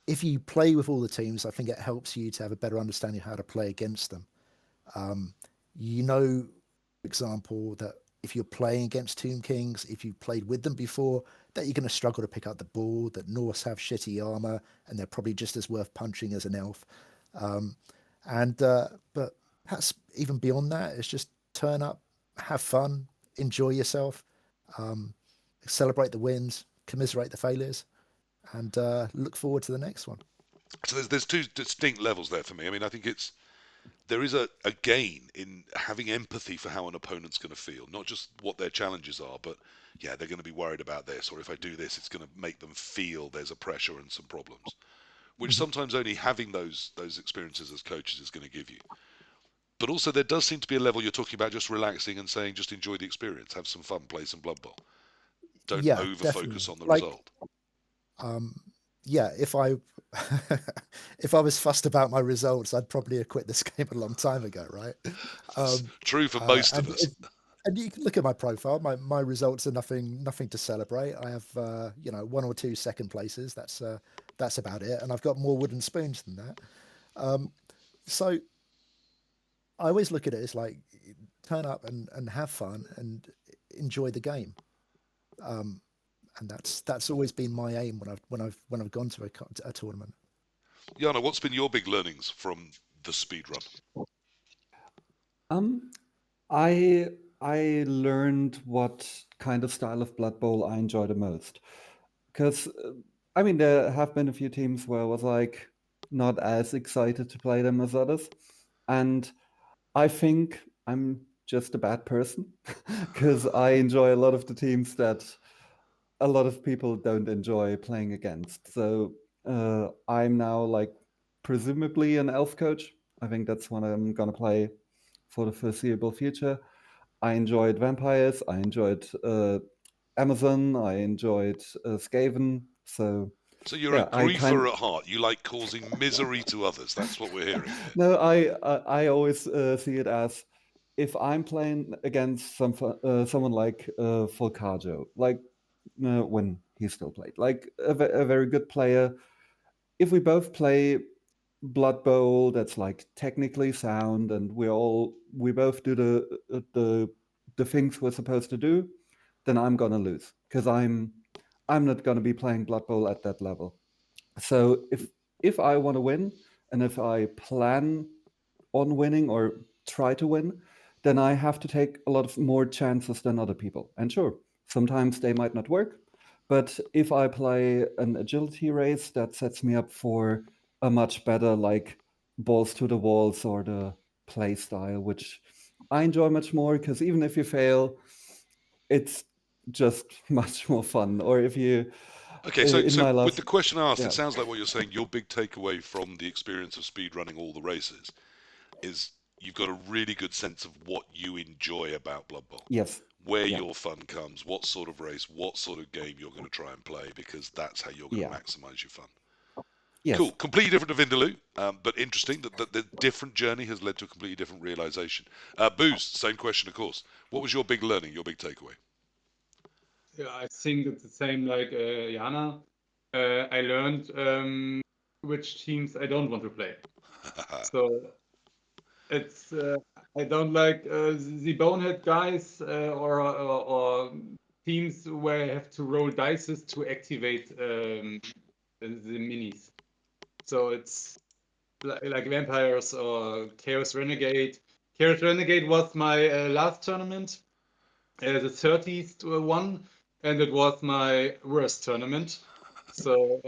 if you play with all the teams, I think it helps you to have a better understanding of how to play against them. You know, for example, that if you're playing against Tomb Kings, if you've played with them before, that you're going to struggle to pick up the ball, that Norse have shitty armor, and they're probably just as worth punching as an elf. Um, and But perhaps even beyond that, it's just turn up, have fun, enjoy yourself, um, celebrate the wins, commiserate the failures, and look forward to the next one. So there's two distinct levels there for me. I mean, I think there is a gain in having empathy for how an opponent's going to feel, not just what their challenges are, but yeah, they're going to be worried about this, or if I do this, it's going to make them feel there's a pressure and some problems, which Mhm. sometimes only having those experiences as coaches is going to give you. But also, there does seem to be a level you're talking about just relaxing and saying, just enjoy the experience, have some fun, play some Blood Bowl. Don't Yeah, over focus definitely. on the Like, result. um, yeah, if I if I was fussed about my results, I'd probably have quit this game a long time ago, right? That's Um, true for most of and us. and you can look at my profile. My results are nothing to celebrate. I have one or two second places. That's about it. And I've got more wooden spoons than that. Um, so I always look at it as like turn up and have fun and enjoy the game. Um, and that's always been my aim when I've gone to a tournament. Jana, what's been your big learnings from the speed run? Um, I I learned what kind of style of Blood Bowl I enjoy the most. Because I mean, there have been a few teams where I was like not as excited to play them as others, and I think I'm just a bad person because I enjoy a lot of the teams that a lot of people don't enjoy playing against. So I'm now like presumably an elf coach. I think that's what I'm gonna play for the foreseeable future. I enjoyed vampires. I enjoyed Amazon. I enjoyed Skaven. So So you're a yeah, I griefer kind at heart. You like causing misery to others. That's what we're hearing here. no, I always see it as if I'm playing against someone like Volcajo, like when he still played, like a very good player. If we both play Blood Bowl, that's like technically sound, and we both do the things we're supposed to do, then I'm gonna lose because I'm not gonna be playing Blood Bowl at that level. So if I want to win and if I plan on winning or try to win, then I have to take a lot of more chances than other people. And sure, sometimes they might not work, but if I play an agility race, that sets me up for a much better like balls to the walls or the play style, which I enjoy much more because even if you fail, it's just much more fun. Or if you Okay, in so my with the last question asked, it yeah sounds like what you're saying, your big takeaway from the experience of speed running all the races is you've got a really good sense of what you enjoy about Blood Bowl, yes where yeah your fun comes, what sort of race, what sort of game you're going to try and play, because that's how you're going to yeah maximize your fun. Cool, yes completely different to Vindaloo, but interesting that the different journey has led to a completely different realization. Booze, same question, of course. What was your big learning, your big takeaway? Yeah, I think it's the same like Jana. I learned which teams I don't want to play. So it's I don't like the bonehead guys or teams where I have to roll dices to activate the minis. So it's like vampires or Chaos Renegade. Chaos Renegade was my last tournament, the 30th one, and it was my worst tournament. So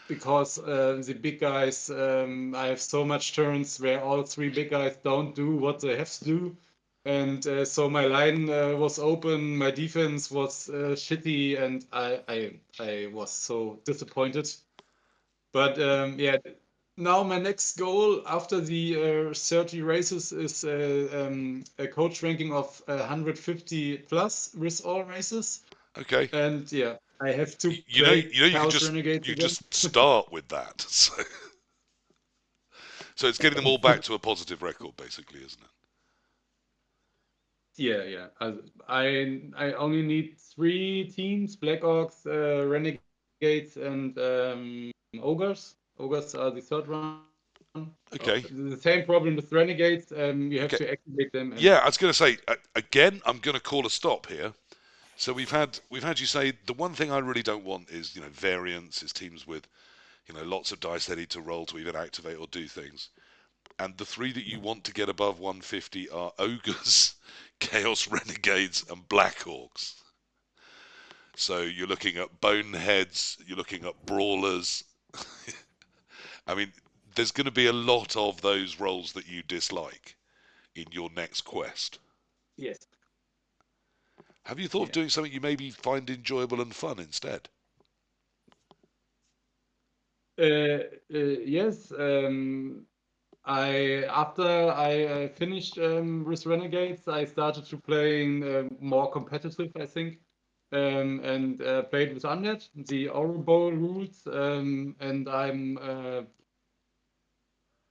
because the big guys, I have so much turns where all three big guys don't do what they have to do, and so my line was open, my defense was shitty, and I was so disappointed. But yeah, now my next goal after the 30 races is a coach ranking of 150 plus with all races. Okay, And yeah, I have to you know, play you know, you could Chaos just Renegades you again. just start with that. So it's getting them all back to a positive record, basically, isn't it? Yeah, yeah. I only need three teams: Black Orcs, Renegades, and Ogres. Ogres are the third one. The Okay, same problem with Renegades. You have to okay. activate them, and Yeah, I was going to say again. I'm going to call a stop here. So we've had you say the one thing I really don't want is variance, is teams with lots of dice they need to roll to even activate or do things. And the three that you want to get above 150 are ogres, chaos renegades, and black orcs. So you're looking at boneheads, you're looking at brawlers. I mean, there's going to be a lot of those roles that you dislike in your next quest. yes, Have you thought of yeah. doing something you maybe find enjoyable and fun instead? Yes. I after I finished with Renegades, I started to playing more competitive, I think, and played with Undead, the Bowl rules, and I'm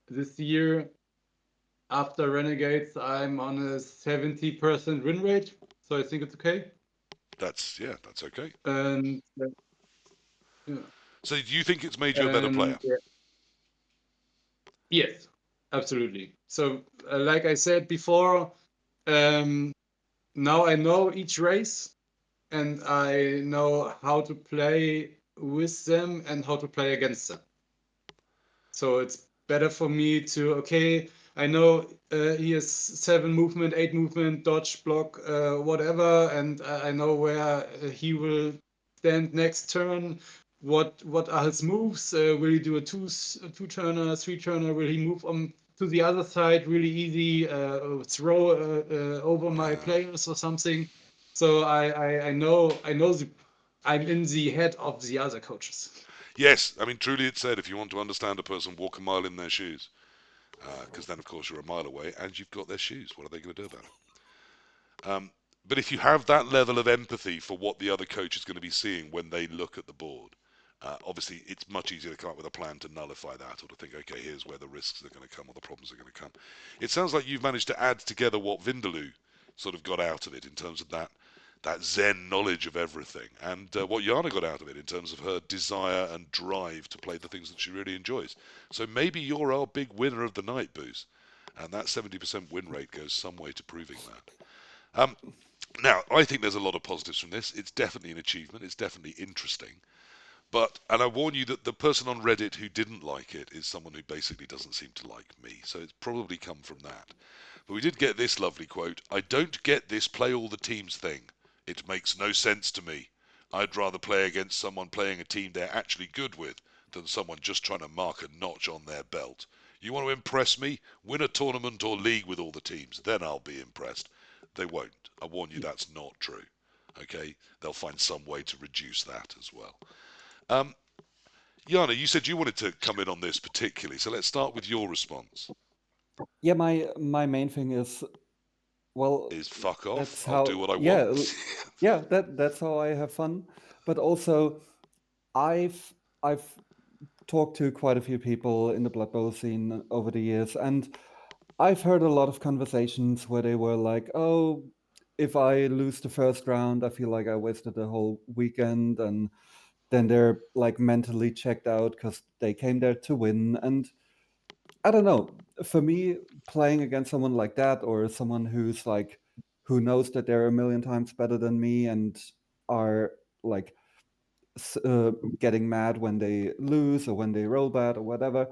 this year after Renegades, I'm on a 70% win rate, so I think it's okay. That's okay. And yeah, So do you think it's made you a better and player? yes, absolutely. So, like I said before, um, now I know each race and I know how to play with them and how to play against them. So it's better for me to, okay, I know he has 7 movement, 8 movement, dodge, block, whatever, and I know where he will stand next turn. What are his moves? Will he do a two turner, three turner? Will he move on to the other side really easy? Throw over my Yeah. players or something. So I know I'm in the head of the other coaches. Yes, I mean, truly it said, if you want to understand a person, walk a mile in their shoes. Because then, of course, you're a mile away and you've got their shoes. What are they going to do about it? But if you have that level of empathy for what the other coach is going to be seeing when they look at the board, obviously it's much easier to come up with a plan to nullify that or to think, okay, here's where the risks are going to come or the problems are going to come. It sounds like you've managed to add together what Vindaloo sort of got out of it in terms of that Zen knowledge of everything, and what Yana got out of it in terms of her desire and drive to play the things that she really enjoys. So maybe you're our big winner of the night, Booze, and that 70% win rate goes some way to proving that. Now, I think there's a lot of positives from this. It's definitely an achievement. It's definitely interesting. And I warn you that the person on Reddit who didn't like it is someone who basically doesn't seem to like me. So it's probably come from that. But we did get this lovely quote: I don't get this play all the teams thing. It makes no sense to me. I'd rather play against someone playing a team they're actually good with than someone just trying to mark a notch on their belt. You want to impress me? Win a tournament or league with all the teams. Then I'll be impressed. They won't. I warn you, that's not true. Okay? They'll find some way to reduce that as well. Um, Yana, you said you wanted to come in on this particularly, so let's start with your response. Yeah, my main thing is, well, Is fuck off. that's I'll do how, what I want. yeah, yeah, that's how I have fun. But also, I've talked to quite a few people in the Blood Bowl scene over the years, and I've heard a lot of conversations where they were like, "Oh, if I lose the first round, I feel like I wasted the whole weekend," and then they're like mentally checked out because they came there to win. And I don't know. For me, playing against someone like that, or someone who's like, who knows that they're a million times better than me and are like getting mad when they lose or when they roll bad or whatever,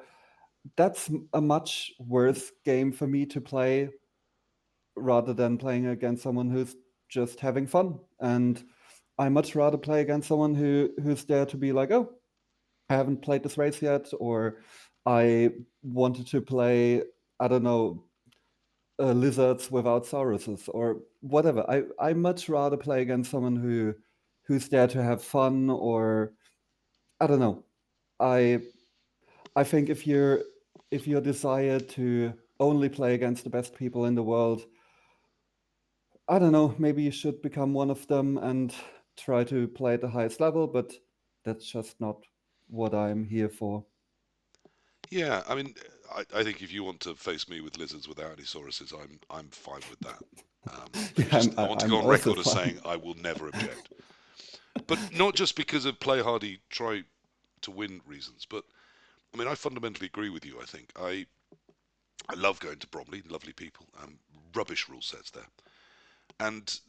that's a much worse game for me to play rather than playing against someone who's just having fun. And I much rather play against someone who's there to be like, oh, I haven't played this race yet, or I wanted to play, I don't know, lizards without sauruses or whatever. I much rather play against someone who's there to have fun, or I don't know. I I think if your desire to only play against the best people in the world, I don't know, maybe you should become one of them and try to play at the highest level, but that's just not what I'm here for. Yeah, I mean, I think if you want to face me with lizards without any sauruses, I'm fine with that. Let Yeah, me just, I want to go I'm on also record as fine. saying I will never object. But not just because of play hardy, try to win reasons, but I mean, I fundamentally agree with you. I love going to Bromley, lovely people, rubbish rule sets there. And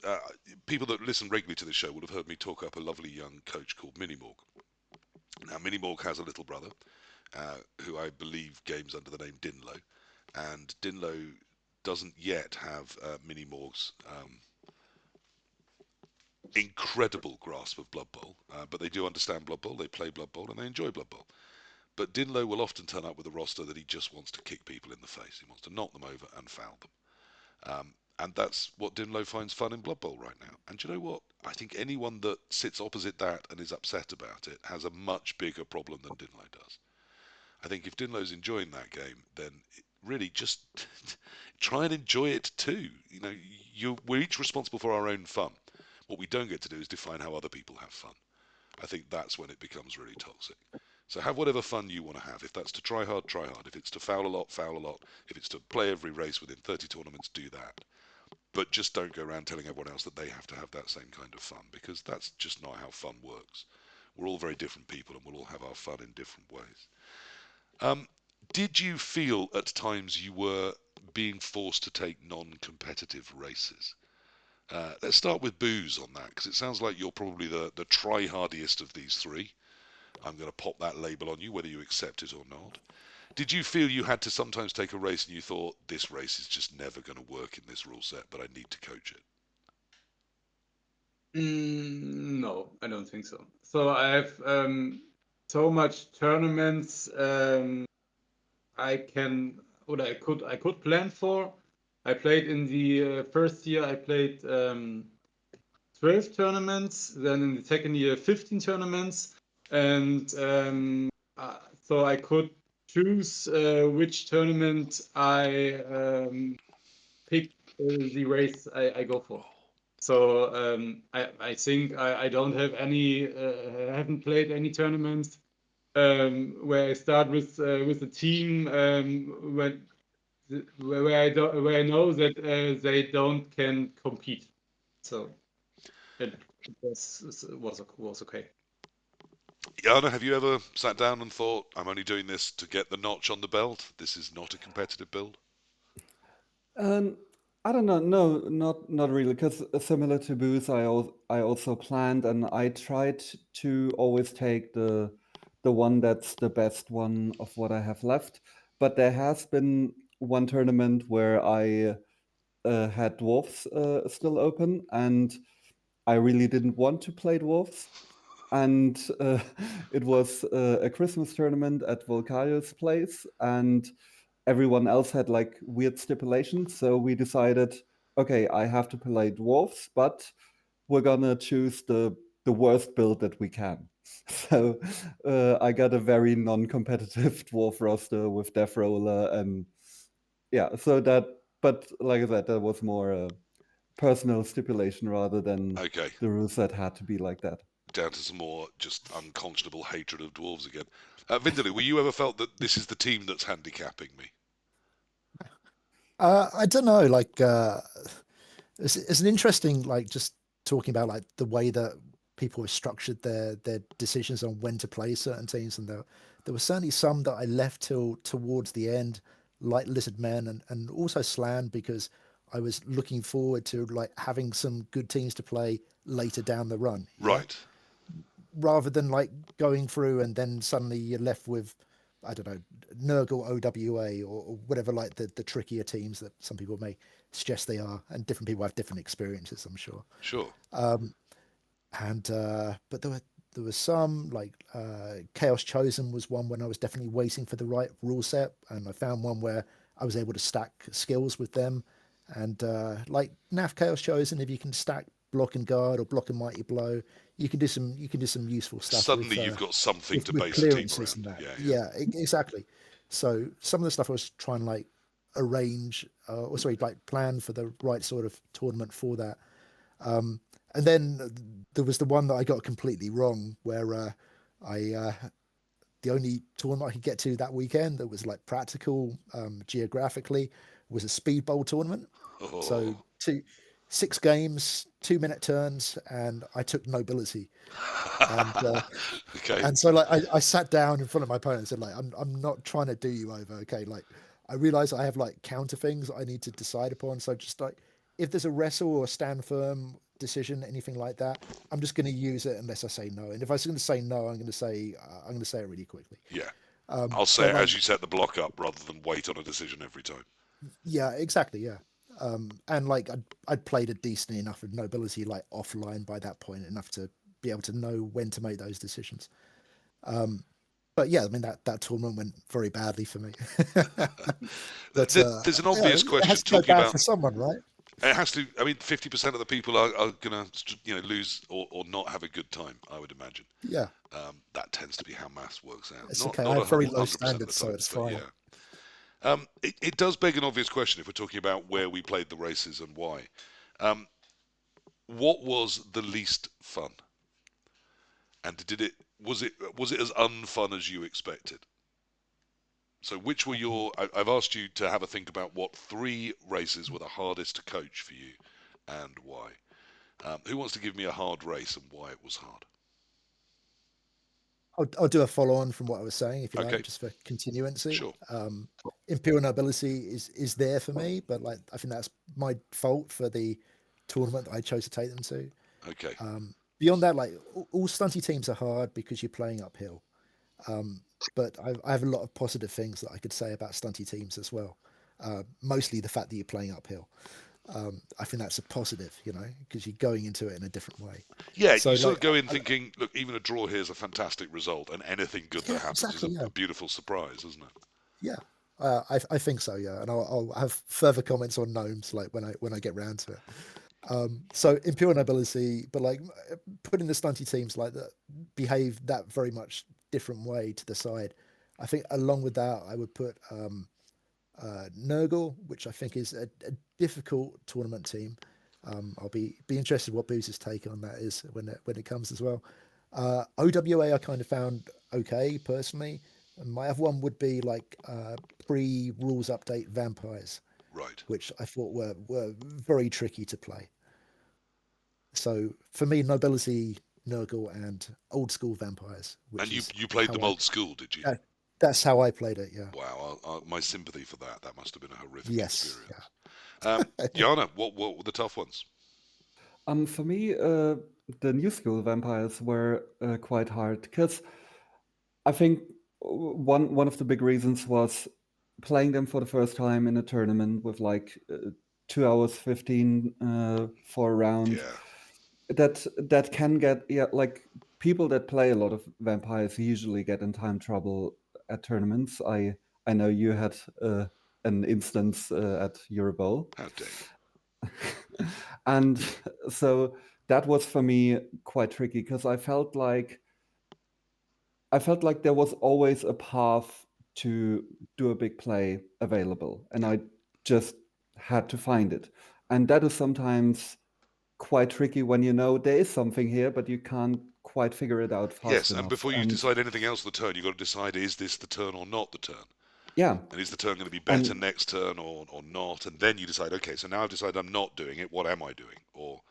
people that listen regularly to this show would have heard me talk up a lovely young coach called Minnie Morg. Now, Minnie Morg has a little brother who I believe games under the name Dinlow, and Dinlow doesn't yet have Minnie Morg's incredible grasp of Blood Bowl, but they do understand Blood Bowl, they play Blood Bowl, and they enjoy Blood Bowl. But Dinlow will often turn up with a roster that he just wants to kick people in the face. He wants to knock them over and foul them. And that's what Dinlow finds fun in Blood Bowl right now. And do you know what? I think anyone that sits opposite that and is upset about it has a much bigger problem than Dinlow does. I think if Dinlow's enjoying that game, then really just try and enjoy it too. You know, we're each responsible for our own fun. What we don't get to do is define how other people have fun. I think that's when it becomes really toxic. So have whatever fun you want to have. If that's to try hard, try hard. If it's to foul a lot, foul a lot. If it's to play every race within 30 tournaments, do that. But just don't go around telling everyone else that they have to have that same kind of fun, because that's just not how fun works. We're all very different people and we'll all have our fun in different ways. Um, did you feel at times you were being forced to take non-competitive races? Let's start with Booze on that, because it sounds like you're probably the try-hardiest of these three. I'm going to pop that label on you, whether you accept it or not. Did you feel you had to sometimes take a race and you thought, this race is just never going to work in this rule set, but I need to coach it? No, I don't think so. So I have so much tournaments I can or I could plan for. I played in the first year. I played 12 tournaments. Then in the second year, 15 tournaments, and so I could choose which tournament I pick the race I go for. So I think I don't have any. I haven't played any tournaments where I start with a team where I know that they don't can compete. So it was okay. Jana, have you ever sat down and thought, I'm only doing this to get the notch on the belt? This is not a competitive build? Um, I don't know. No, not really. Because similar to Booth, I also planned and I tried to always take the one that's the best one of what I have left. But there has been one tournament where I had dwarfs still open, and I really didn't want to play dwarfs. And it was a Christmas tournament at Volcaio's place, and everyone else had like weird stipulations. So we decided, okay, I have to play dwarfs, but we're gonna choose the worst build that we can. So I got a very non-competitive dwarf roster with Death Roller, and yeah, so that. But like I said, that was more a personal stipulation rather than Okay, the rules that had to be like that. down to some more just unconscionable hatred of dwarves again. Vindaloo, were you ever felt that this is the team that's handicapping me? I don't know. Like, it's an interesting, like, just talking about like the way that people have structured their decisions on when to play certain teams, and there were certainly some that I left till towards the end, like Lizard Men and also Slan, because I was looking forward to like having some good teams to play later down the run. Yeah, Right. rather than like going through and then suddenly you're left with, I don't know, Nurgle OWA or whatever, like the trickier teams that some people may suggest they are, and different people have different experiences, I'm sure. Sure. And but there was some like Chaos Chosen was one when I was definitely waiting for the right rule set, and I found one where I was able to stack skills with them. And like NAF Chaos Chosen, if you can stack block and guard or block and mighty blow, you can do some useful stuff Suddenly you've got something to with base a team clearances and around. that. Yeah, yeah. Yeah, exactly. So some of the stuff I was trying to like arrange, or sorry, like plan for the right sort of tournament for that. And then there was the one that I got completely wrong, where I the only tournament I could get to that weekend that was like practical geographically was a speed bowl tournament. So Oh, 6 games, 2 minute turns, and I took nobility. And okay. and so like I sat down in front of my opponent and said like I'm not trying to do you over, okay? Like I realize I have like counter things that I need to decide upon. So just like if there's a wrestle or a stand firm decision, anything like that, I'm just going to use it unless I say no. And if I was going to say no, I'm going to say it really quickly. Yeah. I'll say But it like as you set the block up rather than wait on a decision every time. yeah, exactly, yeah. And like I'd played a decent enough of nobility like offline by that point, enough to be able to know when to make those decisions. But yeah, I mean that tournament went very badly for me. But There's an yeah, obvious it has question to go talking bad about. for someone, right? It has to. I mean, 50% of the people are going to, lose or not have a good time. I would imagine. Yeah, That tends to be how maths works out. it's Not okay. I not have very low 100% of the standards, so time, it's but fine. yeah. It does beg an obvious question if we're talking about where we played the races and why. What was the least fun, and was it as unfun as you expected? So, which were I've asked you to have a think about what 3 races were the hardest to coach for you, and why. Who wants to give me a hard race and why it was hard? I'll do a follow on from what I was saying, if you like, Okay, just for continuancy. sure. Imperial nobility is there for me, but like I think that's my fault for the tournament that I chose to take them to. Okay, Beyond that, like all stunty teams are hard because you're playing uphill. but I have a lot of positive things that I could say about stunty teams as well. Mostly the fact that you're playing uphill. I think that's a positive, because you're going into it in a different way. Yeah, So you sort like, of go in thinking, look, even a draw here is a fantastic result, and anything good that yeah, happens is exactly, yeah, a beautiful surprise, isn't it? yeah. I think so, yeah, and I'll have further comments on gnomes like when I get round to it. So impure nobility, but like putting the stunty teams like that behave that very much different way to the side. I think along with that, I would put Nurgle, which I think is a difficult tournament team. I'll be interested what Booze's take on that is when it comes as well. OWA I kind of found okay personally. And my other one would be like pre rules update vampires, Right. which I thought were very tricky to play. So for me, nobility, Nurgle, and old school vampires, And which you is you played how them old school, did you? that's how I played it. Yeah. Wow, my sympathy for that. That must have been a horrific Yes. Yeah. experience. Jana, what were the tough ones? For me, the new school vampires were quite hard because I think one of the big reasons was playing them for the first time in a tournament with like 2 hours 15 for a round. Yeah. That can get, yeah, like people that play a lot of vampires usually get in time trouble at tournaments. I know you had an instance at Eurobowl. How dare you? And so that was for me quite tricky because I felt like there was always a path to do a big play available, and Yeah. I just had to find it. And that is sometimes quite tricky when you know there is something here, but you can't quite figure it out fast Yes, and enough. before you And decide anything else the turn, you've got to decide, is this the turn or not the turn? yeah, And is the turn going to be better and next turn or not? And then you decide, okay, so now I've decided I'm not doing it. What am I doing? Or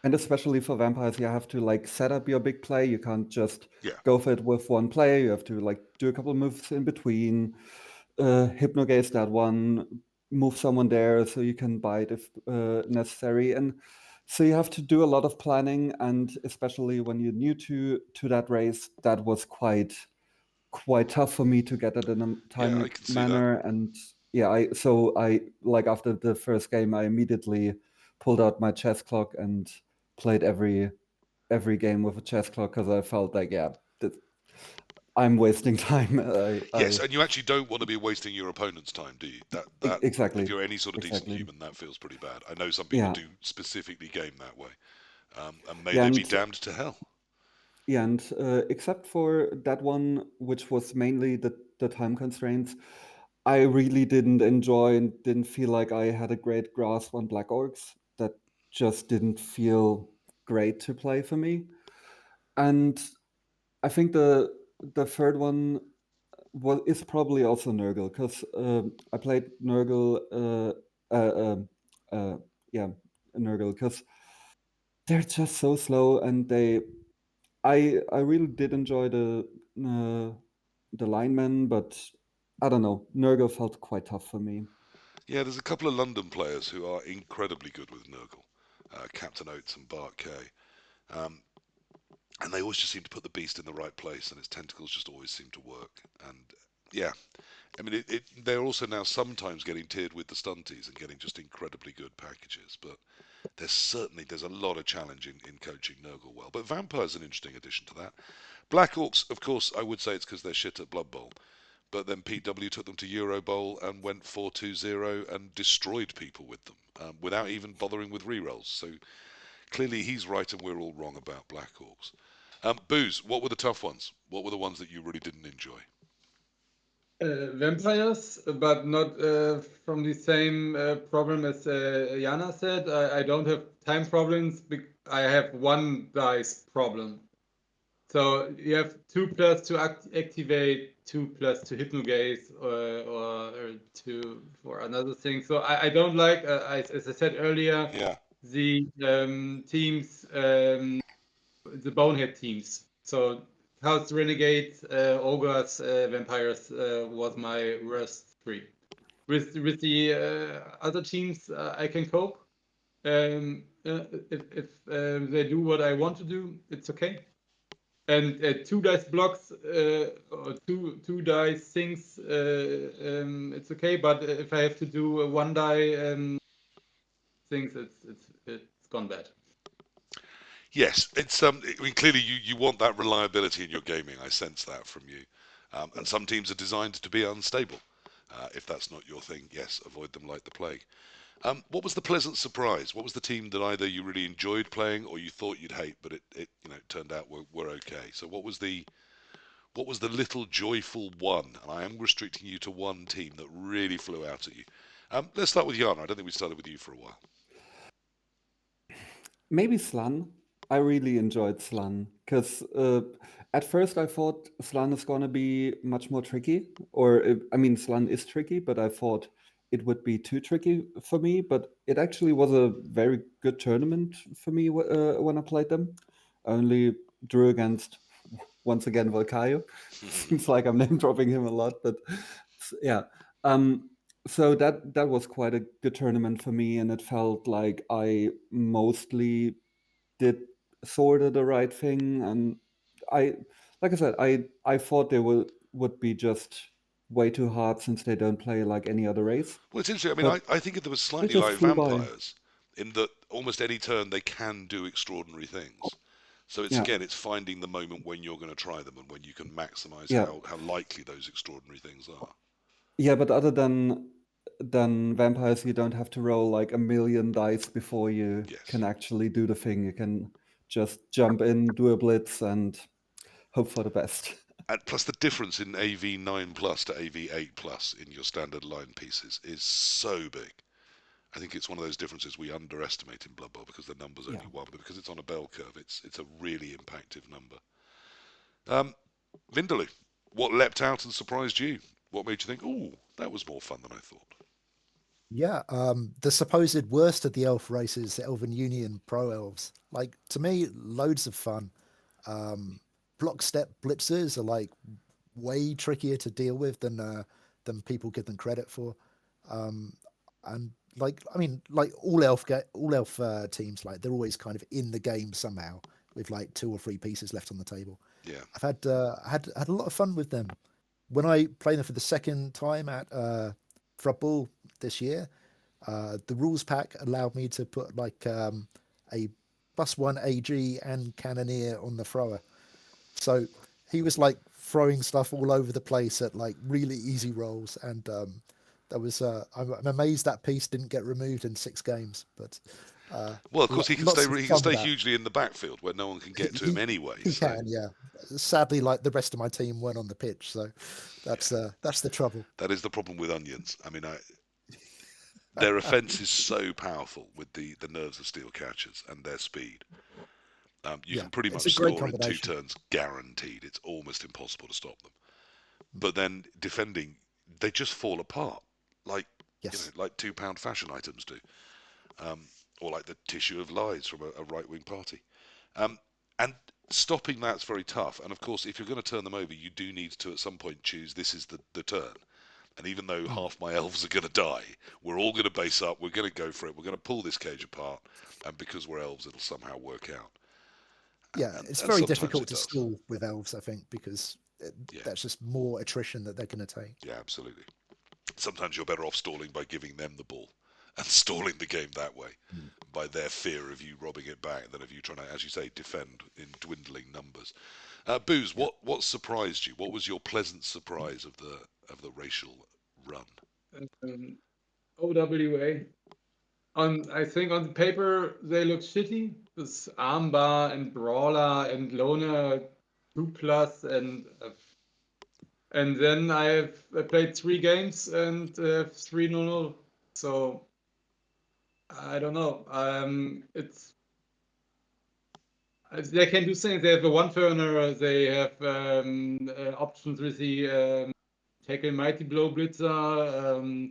and especially for vampires, you have to like set up your big play. You can't just yeah, go for it with one play. You have to like do a couple of moves in between, hypnogaze that one, move someone there so you can bite if necessary. And so you have to do a lot of planning. And especially when you're new to that race, that was quite tough for me to get it in a yeah, timely I can see that. manner. And yeah, I like after the first game, I immediately pulled out my chess clock and played every game with a chess clock because I felt like, yeah, I'm wasting time. Yes, and you actually don't want to be wasting your opponent's time, do you? That if Exactly, you're any sort of decent exactly. human, that feels pretty bad. I know some people Yeah, do specifically game that way, and may yeah, they be and damned to hell. yeah, and except for that one, which was mainly the time constraints, I really didn't enjoy and didn't feel like I had a great grasp on Black Orcs. That just didn't feel great to play for me. And I think the third one is probably also Nurgle because I played Nurgle, uh, yeah, Nurgle because they're just so slow and I really did enjoy uh, the linemen, but I don't know. Nurgle felt quite tough for me. Yeah, there's a couple of London players who are incredibly good with Nurgle, Captain Oates and Bart K. Um, and they always just seem to put the beast in the right place, and its tentacles just always seem to work. And yeah, I mean, they're also now sometimes getting tiered with the stunties and getting just incredibly good packages. But there's a lot of challenge in coaching Nurgle well. But Vampire's an interesting addition to that. Black Orcs, of course, I would say it's because they're shit at Blood Bowl. But then Pete W took them to Euro Bowl and went 4-2-0 and destroyed people with them without even bothering with rerolls. So clearly he's right and we're all wrong about Black Orcs. Booze, what were the tough ones? What were the ones that you really didn't enjoy? Vampires, but not from the same problem as Jana said. I don't have time problems. I have one dice problem. So you have 2+ to activate, 2+ to hypnogaze, or two for another thing. So I don't like, as I said earlier, Yeah, the teams, the bonehead teams. So House Renegades, Ogres, Vampires was my worst three. With the other teams, I can cope. If they do what I want to do, it's okay. and two dice blocks or two dice things, it's okay. But if I have to do a one die things, it's gone bad. Yes, it's I mean, clearly you want that reliability in your gaming. I sense that from you. And some teams are designed to be unstable. If that's not your thing, yes, avoid them like the plague. What was the pleasant surprise? What was the team that either you really enjoyed playing or you thought you'd hate, but it turned out were okay? So what was the little joyful one? And I am restricting you to one team that really flew out at you. Let's start with Jana. I don't think we started with you for a while. Maybe Slan. I really enjoyed Slan because at first I thought Slan is gonna be much more tricky, or I mean Slan is tricky, but I thought it would be too tricky for me. But it actually was a very good tournament for me when I played them. I only drew against once again Volcayo. Seems like I'm name dropping him a lot, but yeah. Um, so that was quite a good tournament for me, and it felt like I mostly did sort of the right thing. And I, like I said, I thought they would be just way too hard since they don't play like any other race, Well, it's interesting. I but mean, I think of them as they slightly just like flew by. vampires in that almost any turn they can do extraordinary things. So Yeah, it's finding the moment when you're going to try them and when you can maximize yeah, how likely those extraordinary things are. yeah. But other than vampires, you don't have to roll like a million dice before you Yes. can actually do the thing. You can just jump in, do a blitz, and hope for the best. And plus, the difference in AV9 plus to AV8 plus in your standard line pieces is so big. I think it's one of those differences we underestimate in Blood Bowl because the number's Yeah. only one, but because it's on a bell curve, it's a really impactful number. Um, Vindaloo, what leapt out and surprised you? What made you think, "Ooh, that was more fun than I thought"? Yeah, the supposed worst of the elf races, the Elven Union Pro Elves. Like to me, loads of fun. Um, Block step blitzers are like way trickier to deal with than people give them credit for. Um, and like I mean, like all elf teams, like they're always kind of in the game somehow with like two or three pieces left on the table. Yeah. I've had a lot of fun with them. When I played them for the second time at Ball this year, the rules pack allowed me to put like a +1 AG and Cannoneer on the thrower. So he was like throwing stuff all over the place at like really easy rolls, and that was I'm amazed that piece didn't get removed in 6 games. But uh, Well, of course, he can lots stay. of He can fun with stay that. hugely in the backfield where no one can get to him He anyway. he So, can, yeah. Sadly, like the rest of my team weren't on the pitch, so yeah, that's the trouble. that is the problem with onions. I mean, their offence is so powerful with the nerves of steel catchers and their speed. You Yeah, can pretty it's much a great score in two combination. turns, guaranteed. It's almost impossible to stop them. But then defending, they just fall apart, like Yes. like £2 fashion items do, um, or like the tissue of lies from a right wing party. Um, and stopping that's very tough. And of course, if you're going to turn them over, you do need to at some point choose this is the turn. And even though Mm. half my elves are going to die, we're all going to base up. We're going to go for it. We're going to pull this cage apart. And because we're elves, it'll somehow work out. Yeah, And, it's and very sometimes difficult it to does. stall with elves, I think, because Yeah, that's just more attrition that they're going to take. yeah, absolutely. Sometimes you're better off stalling by giving them the ball and stalling the game that way Mm. by their fear of you robbing it back than of you trying to, as you say, defend in dwindling numbers. Booze, Yeah. what surprised you? What was your pleasant surprise of the racial run? Um, OWA. I think on the paper they look shitty. This Armbar and Brawler and Loner 2 plus and then I played 3 games and 3-0. So I don't know. They can do things. They have a one turner. They have options with the tackle mighty blow blitzer.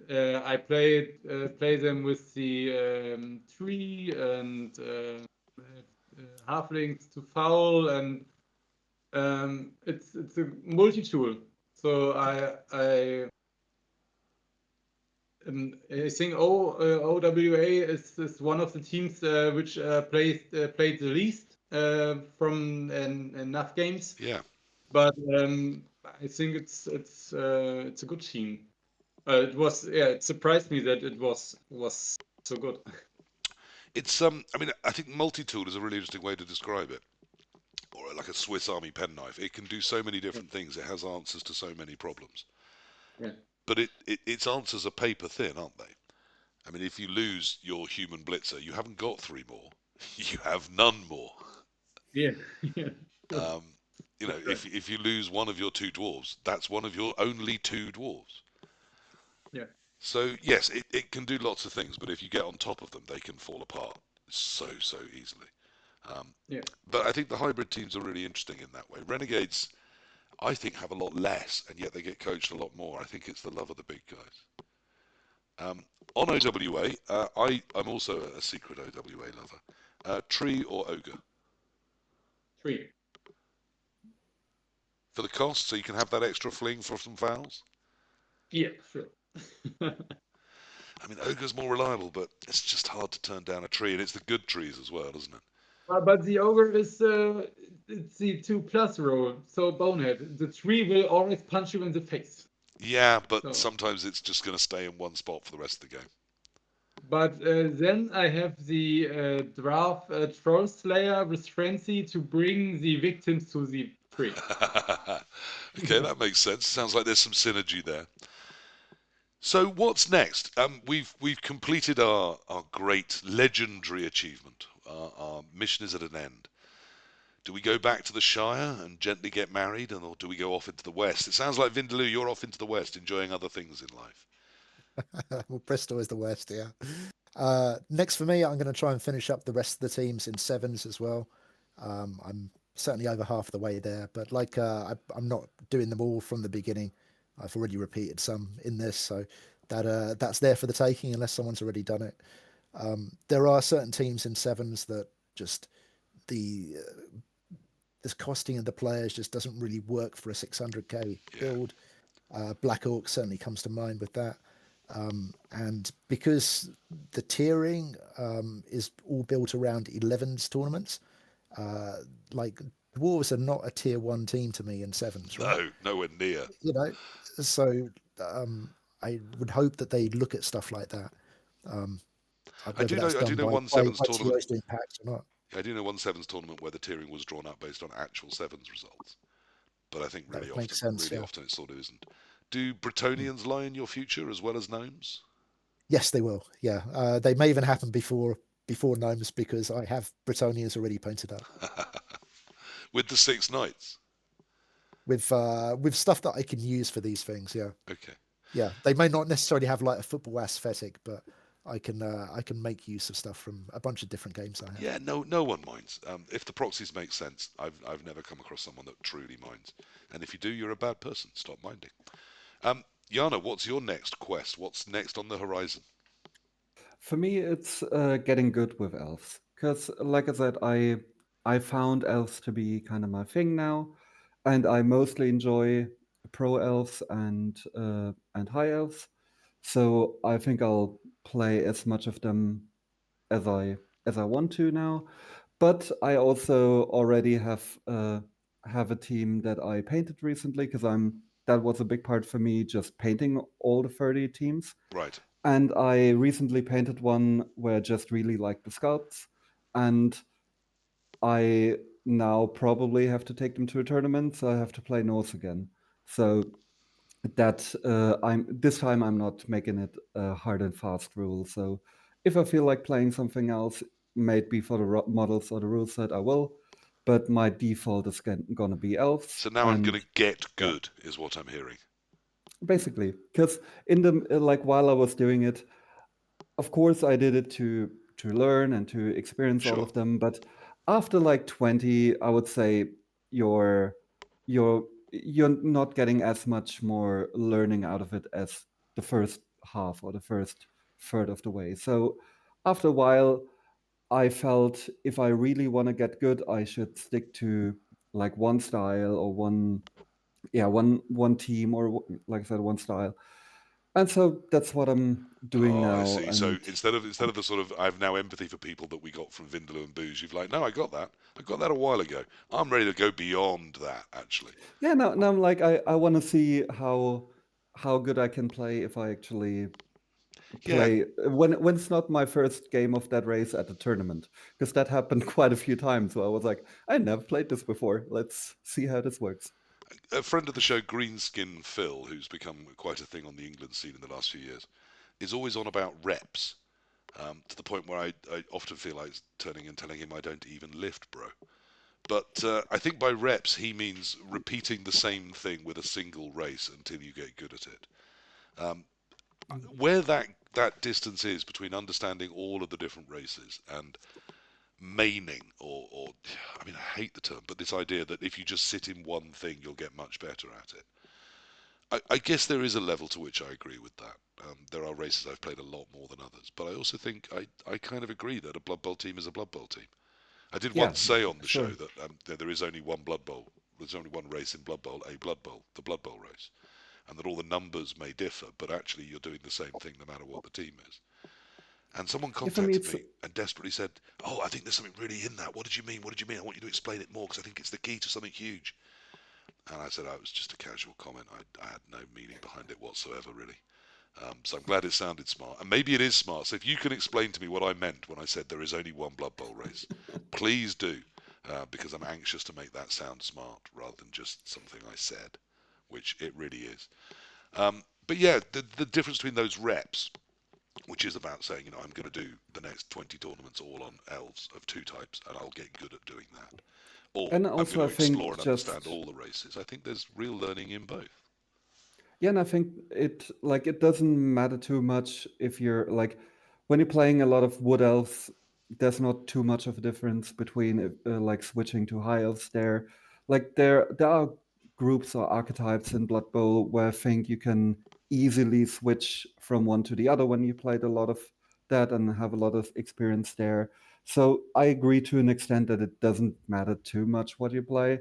I play them with the tree and halflings to foul, and it's a multi tool. So I think OWA is one of the teams which played the least. from enough games, Yeah. but I think it's a good team. It surprised me that it was so good. It's I mean, I think multi-tool is a really interesting way to describe it, or like a Swiss Army penknife. It can do so many Yeah, different things. It has answers to so many problems. yeah, But its answers are paper thin, aren't they? I mean, if you lose your human blitzer, you haven't got three more. You have none more. yeah, yeah. Sure. Um, you know, That's right. if you lose one of your two dwarves, that's one of your only two dwarves. Yeah, So yes, it can do lots of things, but if you get on top of them, they can fall apart so easily. Um, yeah, but I think the hybrid teams are really interesting in that way. Renegades, I think, have a lot less, and yet they get coached a lot more. I think it's the love of the big guys. On OWA, I'm also a secret OWA lover. Tree or ogre three. for the cost, so you can have that extra fling for some fouls. Yeah, sure. I mean, ogre's more reliable, but it's just hard to turn down a tree, and it's the good trees as well, isn't it? But the ogre is it's the 2+ role, so bonehead. The three will always punch you in the face. Yeah, but So, sometimes it's just going to stay in one spot for the rest of the game. but then I have the draft troll slayer with frenzy to bring the victims to the tree. Okay, that makes sense. Sounds like there's some synergy there. So what's next? We've completed our great legendary achievement. Our mission is at an end. Do we go back to the Shire and gently get married, or do we go off into the West? It sounds like Vindaloo, you're off into the West, enjoying other things in life. Well, Bristol is the worst, yeah. Next for me, I'm going to try and finish up the rest of the teams in sevens as well. I'm certainly over half the way there, but I'm not doing them all from the beginning. I've already repeated some in this, so that's there for the taking unless someone's already done it. There are certain teams in sevens that just the this costing of the players just doesn't really work for a 600k Yeah. build. Black Orc certainly comes to mind with that. And because the tiering is all built around 11s tournaments, uh, like Dwarves are not a tier one team to me in sevens, right? No, nowhere near. You know, so um, I would hope that they look at stuff like that, um, whether that's I do done know by, one by, sevens by tournament. TOs doing packs or not. I do know one sevens tournament where the tiering was drawn up based on actual sevens results. But I think That would make sense, really yeah. often it sort of isn't. Do Mm. Bretonians lie in your future as well as gnomes? Yes, they will. Yeah, they may even happen before gnomes because I have Britannias already painted up With the six knights? with stuff that I can use for these things. Yeah, Okay. yeah. They may not necessarily have like a football aesthetic, but I can make use of stuff from a bunch of different games I have. Yeah, no one minds. If the proxies make sense, I've never come across someone that truly minds. And if you do, you're a bad person. Stop minding. Um, Jana, what's your next quest? What's next on the horizon? For me, it's getting good with elves. Because, like I said, I found elves to be kind of my thing now, and I mostly enjoy pro elves and high elves. So I think I'll play as much of them as I want to now. But I also already have a team that I painted recently because I'm that was a big part for me, just painting all the 30 teams. Right. And I recently painted one where I just really liked the sculpts, and I now probably have to take them to a tournament, so I have to play Norse again. So that I'm this time I'm not making it a hard and fast rule. So if I feel like playing something else, maybe for the models or the rule set, I will. But my default is gonna be elves, So now I'm and going to get yeah, good, is what I'm hearing. basically, because in the like while I was doing it, of course I did it to learn and to experience all Sure. of them, but after like 20, I would say you're you're not getting as much more learning out of it as the first half or the first third of the way. So after a while, I felt if I really want to get good, I should stick to like one style or one team or like I said one style. And so that's what I'm doing Oh, I now. see. So And instead of the sort of I have now empathy for people that we got from Vindaloo and Booze, you've like, no, I got that. I got that a while ago. I'm ready to go beyond that, actually. yeah, now I'm like I want to see how good I can play if I actually Yeah, play when it's not my first game of that race at the tournament, because that happened quite a few times where I was like, I never played this before. Let's see how this works. a friend of the show, Greenskin Phil, who's become quite a thing on the England scene in the last few years, is always on about reps. To the point where I often feel like turning and telling him I don't even lift, bro. But I think by reps he means repeating the same thing with a single race until you get good at it. Um, where that distance is between understanding all of the different races and maining, or I mean, I hate the term, but this idea that if you just sit in one thing, you'll get much better at it. I guess there is a level to which I agree with that. There are races I've played a lot more than others, but I also think I kind of agree that a Blood Bowl team is a Blood Bowl team. I did Yeah, once say on the show sure. that there is only one Blood Bowl. There's only one race in Blood Bowl, a Blood Bowl, the Blood Bowl race, and that all the numbers may differ, but actually you're doing the same thing no matter what the team is. And someone Yeah, for me contacted it's me and desperately said, "Oh, I think there's something really in that. What did you mean? What did you mean? I want you to explain it more because I think it's the key to something huge." And I said, "Oh, it was just a casual comment. I had no meaning behind it whatsoever, really." So I'm glad it sounded smart. And maybe it is smart. So if you can explain to me what I meant when I said there is only one Blood Bowl race, please do. Because I'm anxious to make that sound smart rather than just something I said, which it really is. But yeah, the difference between those reps, which is about saying, I'm going to do the next 20 tournaments all on elves of two types, and I'll get good at doing that. Or and I'm going also to I explore think and understand just all the races. I think there's real learning in both. yeah, and I think it doesn't matter too much if you're like when you're playing a lot of wood elves, there's not too much of a difference between like switching to high elves there. Like there are groups or archetypes in Blood Bowl where I think you can easily switch from one to the other when you played a lot of that and have a lot of experience there. So I agree to an extent that it doesn't matter too much what you play,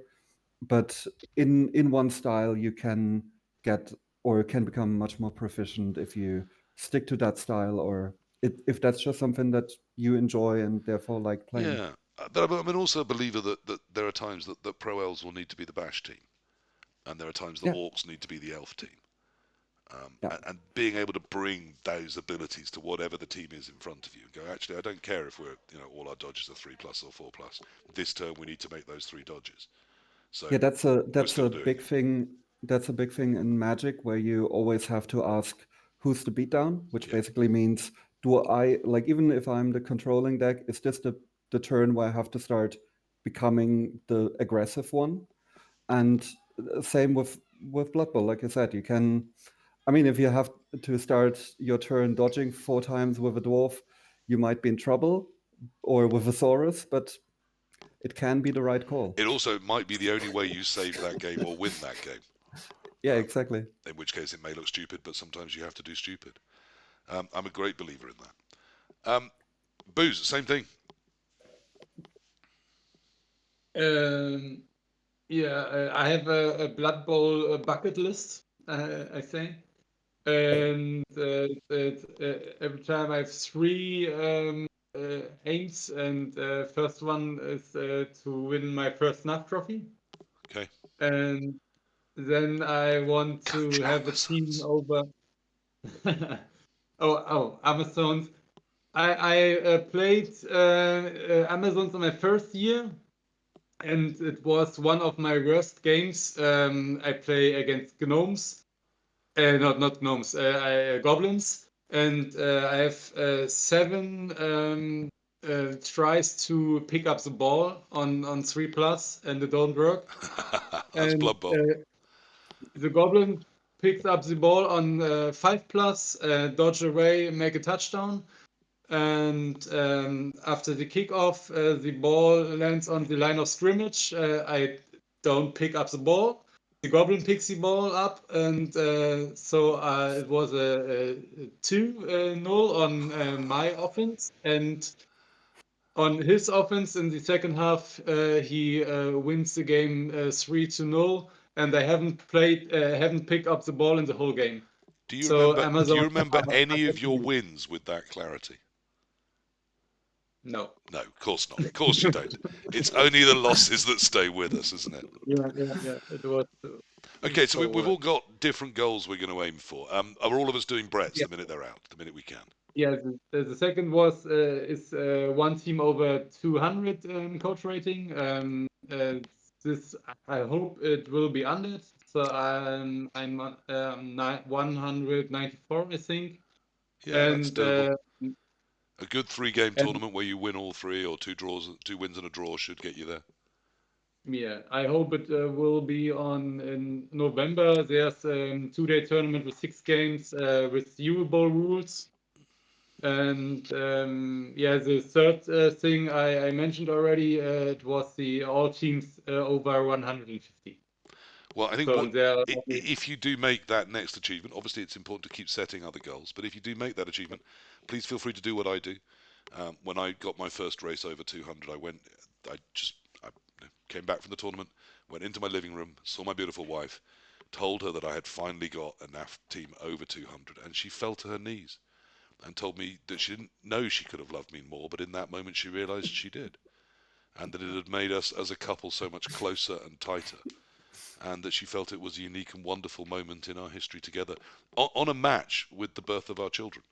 but in one style you can get or can become much more proficient if you stick to that style, or if that's just something that you enjoy and therefore like playing. Yeah, but I'm also a believer that there are times that pro elves will need to be the bash team, and there are times the Yeah, orcs need to be the elf team. yeah, And being able to bring those abilities to whatever the team is in front of you and go, actually, I don't care if all our dodges are 3+ or 4+. This turn we need to make those three dodges. So yeah. we're That's still a doing big it. thing. That's a big thing in Magic where you always have to ask who's the beatdown, which Yeah. basically means do I like even if I'm the controlling deck, is this the turn where I have to start becoming the aggressive one? And same with Blood Bowl, like I said, you can. I mean, if you have to start your turn dodging 4 times with a dwarf, you might be in trouble, or with a Saurus, but it can be the right call. It also might be the only way you save that game or win that game. Yeah, Um, exactly. in which case it may look stupid, but sometimes you have to do stupid. I'm a great believer in that. Booze, same thing. Um, yeah, I have a Blood Bowl bucket list, I say. And every time I have three aims, and first one is to win my first NAF trophy. Okay. And then I want to Coach have a team Amazons. over. Amazons. I played Amazons in my first year, and it was one of my worst games. I play against gnomes, not gnomes, goblins, and I have seven tries to pick up the ball on 3+, and it don't work. That's And Blood Bowl. the goblin picks up the ball on 5+, dodge away, make a touchdown. And after the kickoff, the ball lands on the line of scrimmage. I don't pick up the ball. The goblin picks the ball up, and so it was a 2-0 on my offense. And on his offense in the second half, he wins the game 3-0, and they haven't picked up the ball in the whole game. Do you So remember? Do Amazon. you remember any of your wins with that clarity? No. No, of course not. Of course you don't. It's only the losses that stay with us, isn't it? Yeah. It was Okay, so we've so. all got different goals we're going to aim for. Are all of us doing Brett's Yeah. the minute they're out, the minute we can? Yeah. The second was is one team over 200 coach rating. This I hope it will be under it. So I'm on 194, I think. Yeah, that's And doable. A good 3-game and tournament where you win all three, or 2 wins and a draw should get you there. yeah, I hope it will be on in November. There's a 2-day tournament with 6 games with Euroball rules. And yeah, the third thing I mentioned already, it was the all teams over 150. Well, I think So there, if you do make that next achievement, obviously it's important to keep setting other goals. But if you do make that achievement, please feel free to do what I do. When I got my first race over 200, I came back from the tournament, went into my living room, saw my beautiful wife, told her that I had finally got a NAF team over 200, and she fell to her knees and told me that she didn't know she could have loved me more, but in that moment she realised she did, and that it had made us as a couple so much closer and tighter, and that she felt it was a unique and wonderful moment in our history together on a match with the birth of our children.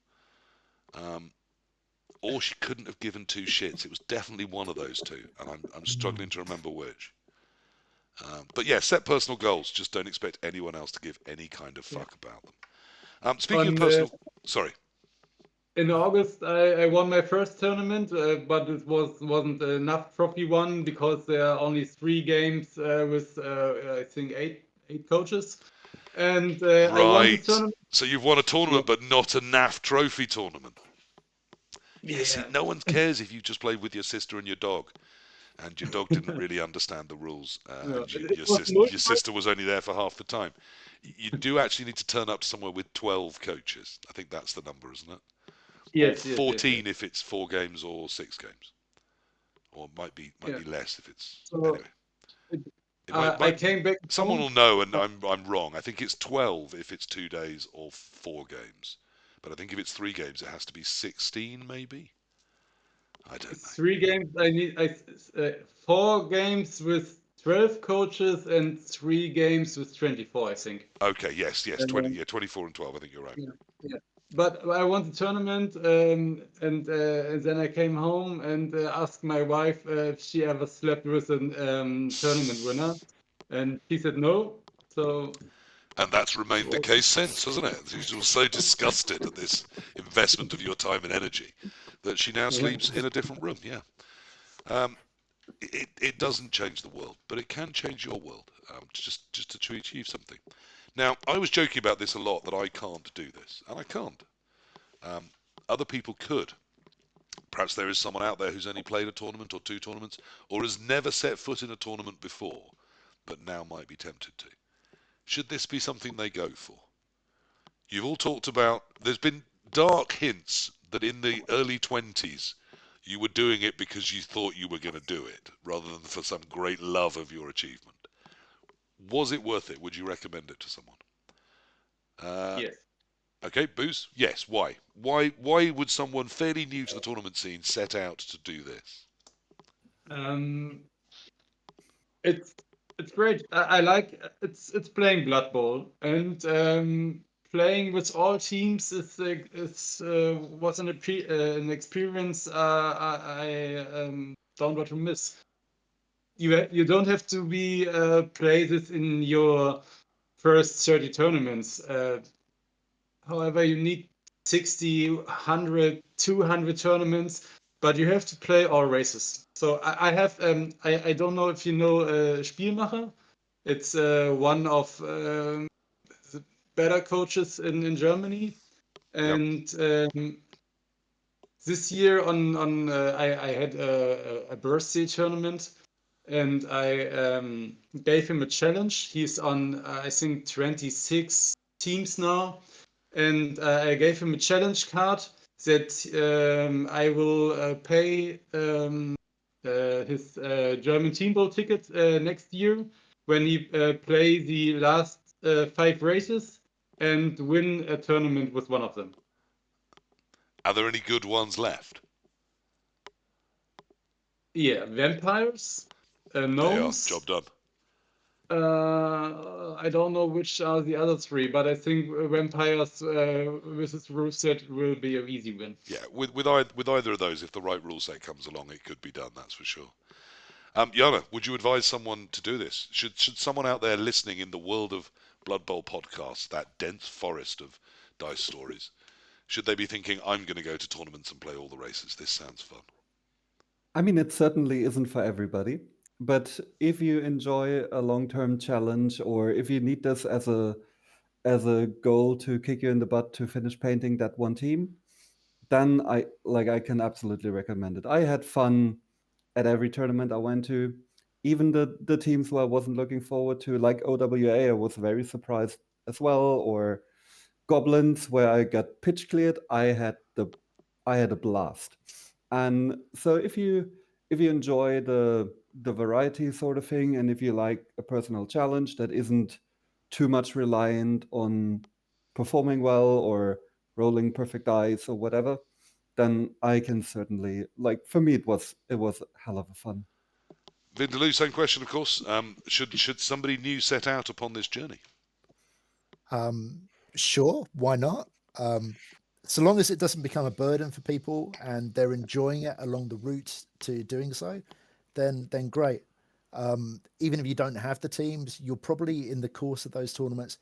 Or she couldn't have given two shits. It was definitely one of those two, and I'm struggling to remember which. But yeah, set personal goals. Just don't expect anyone else to give any kind of yeah. fuck about them. Speaking of On personal, sorry. in August, I won my first tournament, but it wasn't enough trophy one because there are only 3 games with I think eight coaches, and I won this Right. tournament. So you've won a Yeah, tournament, but not a NAF trophy tournament. Yeah, see, yeah. no one cares if you just played with your sister and your dog, and your dog didn't really understand the rules, No, and it was your multiple. sister was only there for half the time. You do actually need to turn up somewhere with 12 coaches. I think that's the number, isn't it? Or Yes. 14 if it's 4 games or 6 games, or it might Yeah. be less if it's So anyway. it, It might, I might came back someone home. will know, and I'm wrong. I think it's 12 if it's 2 days or 4 games, but I think if it's 3 games, it has to be 16 maybe. I don't know. 3 games. I need 4 games with 12 coaches and 3 games with 24, I think. Okay, yes, 20, Um, yeah, 24 and 12. I think you're right. yeah, yeah. But I won the tournament, and then I came home and asked my wife if she ever slept with a tournament winner, and she said no. So And that's remained the well, case since, hasn't it? She was so disgusted at this investment of your time and energy that she now yeah, sleeps in a different room. Yeah. Um, it doesn't change the world, but it can change your world, just to achieve something. Now, I was joking about this a lot, that I can't do this, and I can't. Um, Other people could. Perhaps there is someone out there who's only played a tournament or 2 tournaments, or has never set foot in a tournament before, but now might be tempted to. Should this be something they go for? You've all talked about, there's been dark hints that in the early 20s you were doing it because you thought you were going to do it, rather than for some great love of your achievement. Was it worth it? Would you recommend it to someone? Uh, yes. okay, Booze? Yes. Why? Why would someone fairly new to the tournament scene set out to do this? Um, it's it's great. I like it's playing Blood Bowl and playing with all teams is was an experience I don't want to miss. You don't have to be play this in your first 30 tournaments. However, you need 60, 100, 200 tournaments, but you have to play all races. So I have I don't know if you know Spielmacher. It's one of the better coaches in Germany, Yep. and this year on I had a birthday tournament, and I gave him a challenge. He's on I think 26 teams now, and I gave him a challenge card that I will pay his German Team Bowl ticket next year when he play the last 5 races. and win a tournament with one of them. Are there any good ones left? Yeah, vampires, They are. gnomes. Job done. I don't know which are the other three, but I think vampires versus rule set will be an easy win. Yeah, with either of those, if the right rule set comes along, it could be done. That's for sure. Jana, would you advise someone to do this? Should someone out there listening in the world of Blood Bowl podcasts, that dense forest of dice stories, should they be thinking, I'm going to go to tournaments and play all the races? This sounds fun. I mean, it certainly isn't for everybody, but if you enjoy a long-term challenge, or if you need this as a goal to kick you in the butt to finish painting that one team, then I can absolutely recommend it. I had fun at every tournament I went to, even the teams who I wasn't looking forward to, like OWA. I was very surprised as well, or Goblins, where I got pitch cleared. I had a blast. And so if you enjoy the variety sort of thing, and if you like a personal challenge that isn't too much reliant on performing well or rolling perfect dice or whatever, then I can certainly, like, for me it was a hell of a fun. Vindaloo, same question, of course. Should somebody new set out upon this journey? Sure, why not? So long as it doesn't become a burden for people and they're enjoying it along the route to doing so, then great. Even if you don't have the teams, you'll probably in the course of those tournaments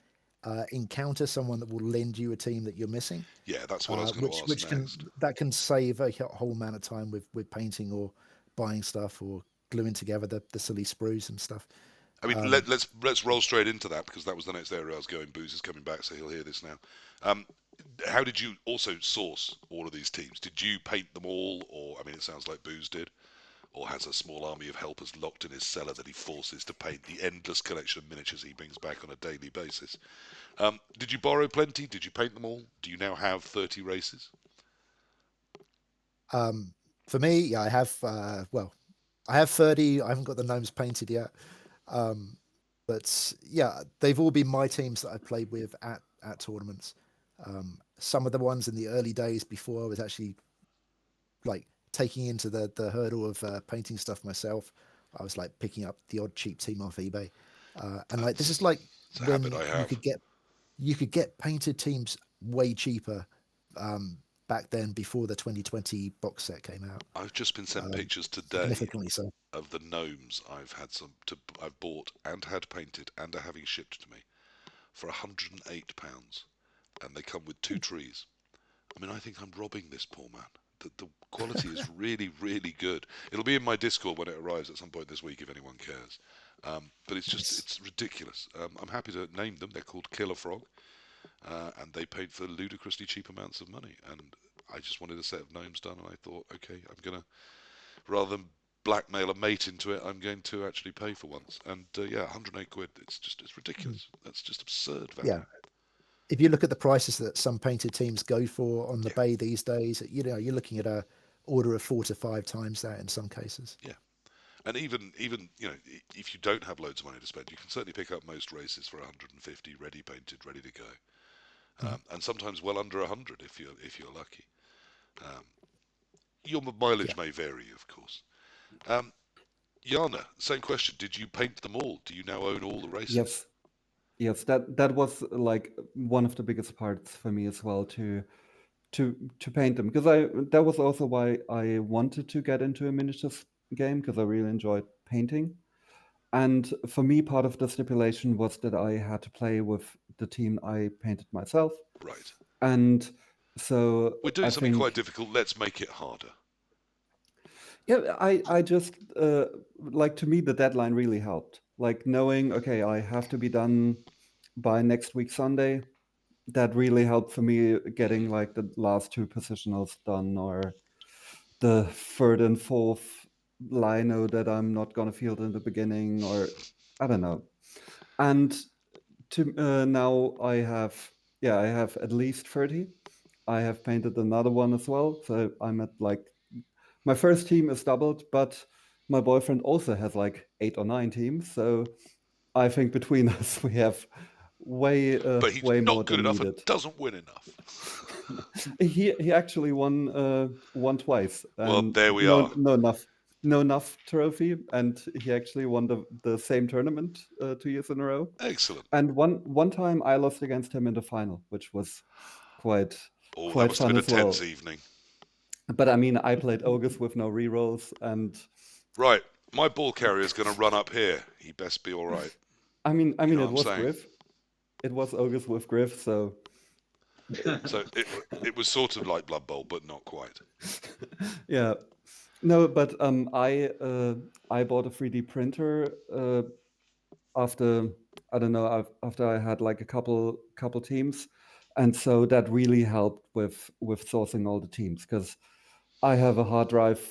encounter someone that will lend you a team that you're missing. Yeah, that's what I was going to ask which next. can save a whole amount of time with painting or buying stuff or gluing together the silly sprues and stuff. I mean, let's roll straight into that, because that was the next area I was going. Booze is coming back, so he'll hear this now. How did you also source all of these teams? Did you paint them all, or, I mean, it sounds like Booze did, or has a small army of helpers locked in his cellar that he forces to paint the endless collection of miniatures he brings back on a daily basis? Did you borrow plenty? Did you paint them all? Do you now have 30 races? For me, yeah, I have I have 30. I haven't got the gnomes painted yet. But yeah, they've all been my teams that I've played with at tournaments. Some of the ones in the early days before I was actually like taking into the hurdle of painting stuff myself, I was like picking up the odd cheap team off eBay. And like this is like It's a when habit I have. you could get painted teams way cheaper back then before the 2020 box set came out. I've just been sent pictures today Significantly so. of the gnomes I've bought and had painted and are having shipped to me for £108, and they come with 2 trees. I mean, I think I'm robbing this poor man. The quality is really, really good. It'll be in my Discord when it arrives at some point this week if anyone cares. But it's just, it's ridiculous. I'm happy to name them. They're called Killer Frog, and they paint for ludicrously cheap amounts of money. And I just wanted a set of gnomes done, and I thought, okay, I'm going to, rather than blackmail a mate into it, I'm going to actually pay for once. And yeah, 108 quid. It's ridiculous. That's just absurd value. Yeah. If you look at the prices that some painted teams go for on the bay these days, you know, you're looking at a order of 4 to 5 times that in some cases. Yeah. And even you know, if you don't have loads of money to spend, you can certainly pick up most races for 150, ready painted, ready to go, and sometimes well under 100 if you're lucky. Your mileage may vary, of course. Jana, same question. Did you paint them all? Do you now own all the races? Yes, that was like one of the biggest parts for me as well, to paint them, because that was also why I wanted to get into a miniatures game, because I really enjoyed painting. And for me, part of the stipulation was that I had to play with the team I painted myself. Right. And so We're doing I something think, quite difficult. Let's make it harder. yeah, I just like, to me the deadline really helped. Like, knowing, okay, I have to be done by next week Sunday. That really helped for me getting like the last 2 positionals done, or the third and fourth lino that I'm not gonna field in the beginning, or I don't know. And to now I have at least 30. I have painted another one as well, so I'm at like, my first team is doubled, but my boyfriend also has like 8 or 9 teams. So I think between us But he's way more not good than enough and needed. doesn't win enough. He actually won twice, Well, and there we are. no enough trophy, and he actually won the same tournament 2 years in a row. Excellent. And one time I lost against him in the final, which was quite Oh, that quite must have fun been a as well. tense evening. But I mean, I played Ogres with no rerolls, and Right, my ball carrier's going to run up here. He best be all right. I mean, You know it what I'm was saying? Griff. It was Ogres with Griff, so So it was sort of like Blood Bowl, but not quite. yeah. No, but I bought a 3D printer after I don't know after I had like a couple teams, and so that really helped with sourcing all the teams, because I have a hard drive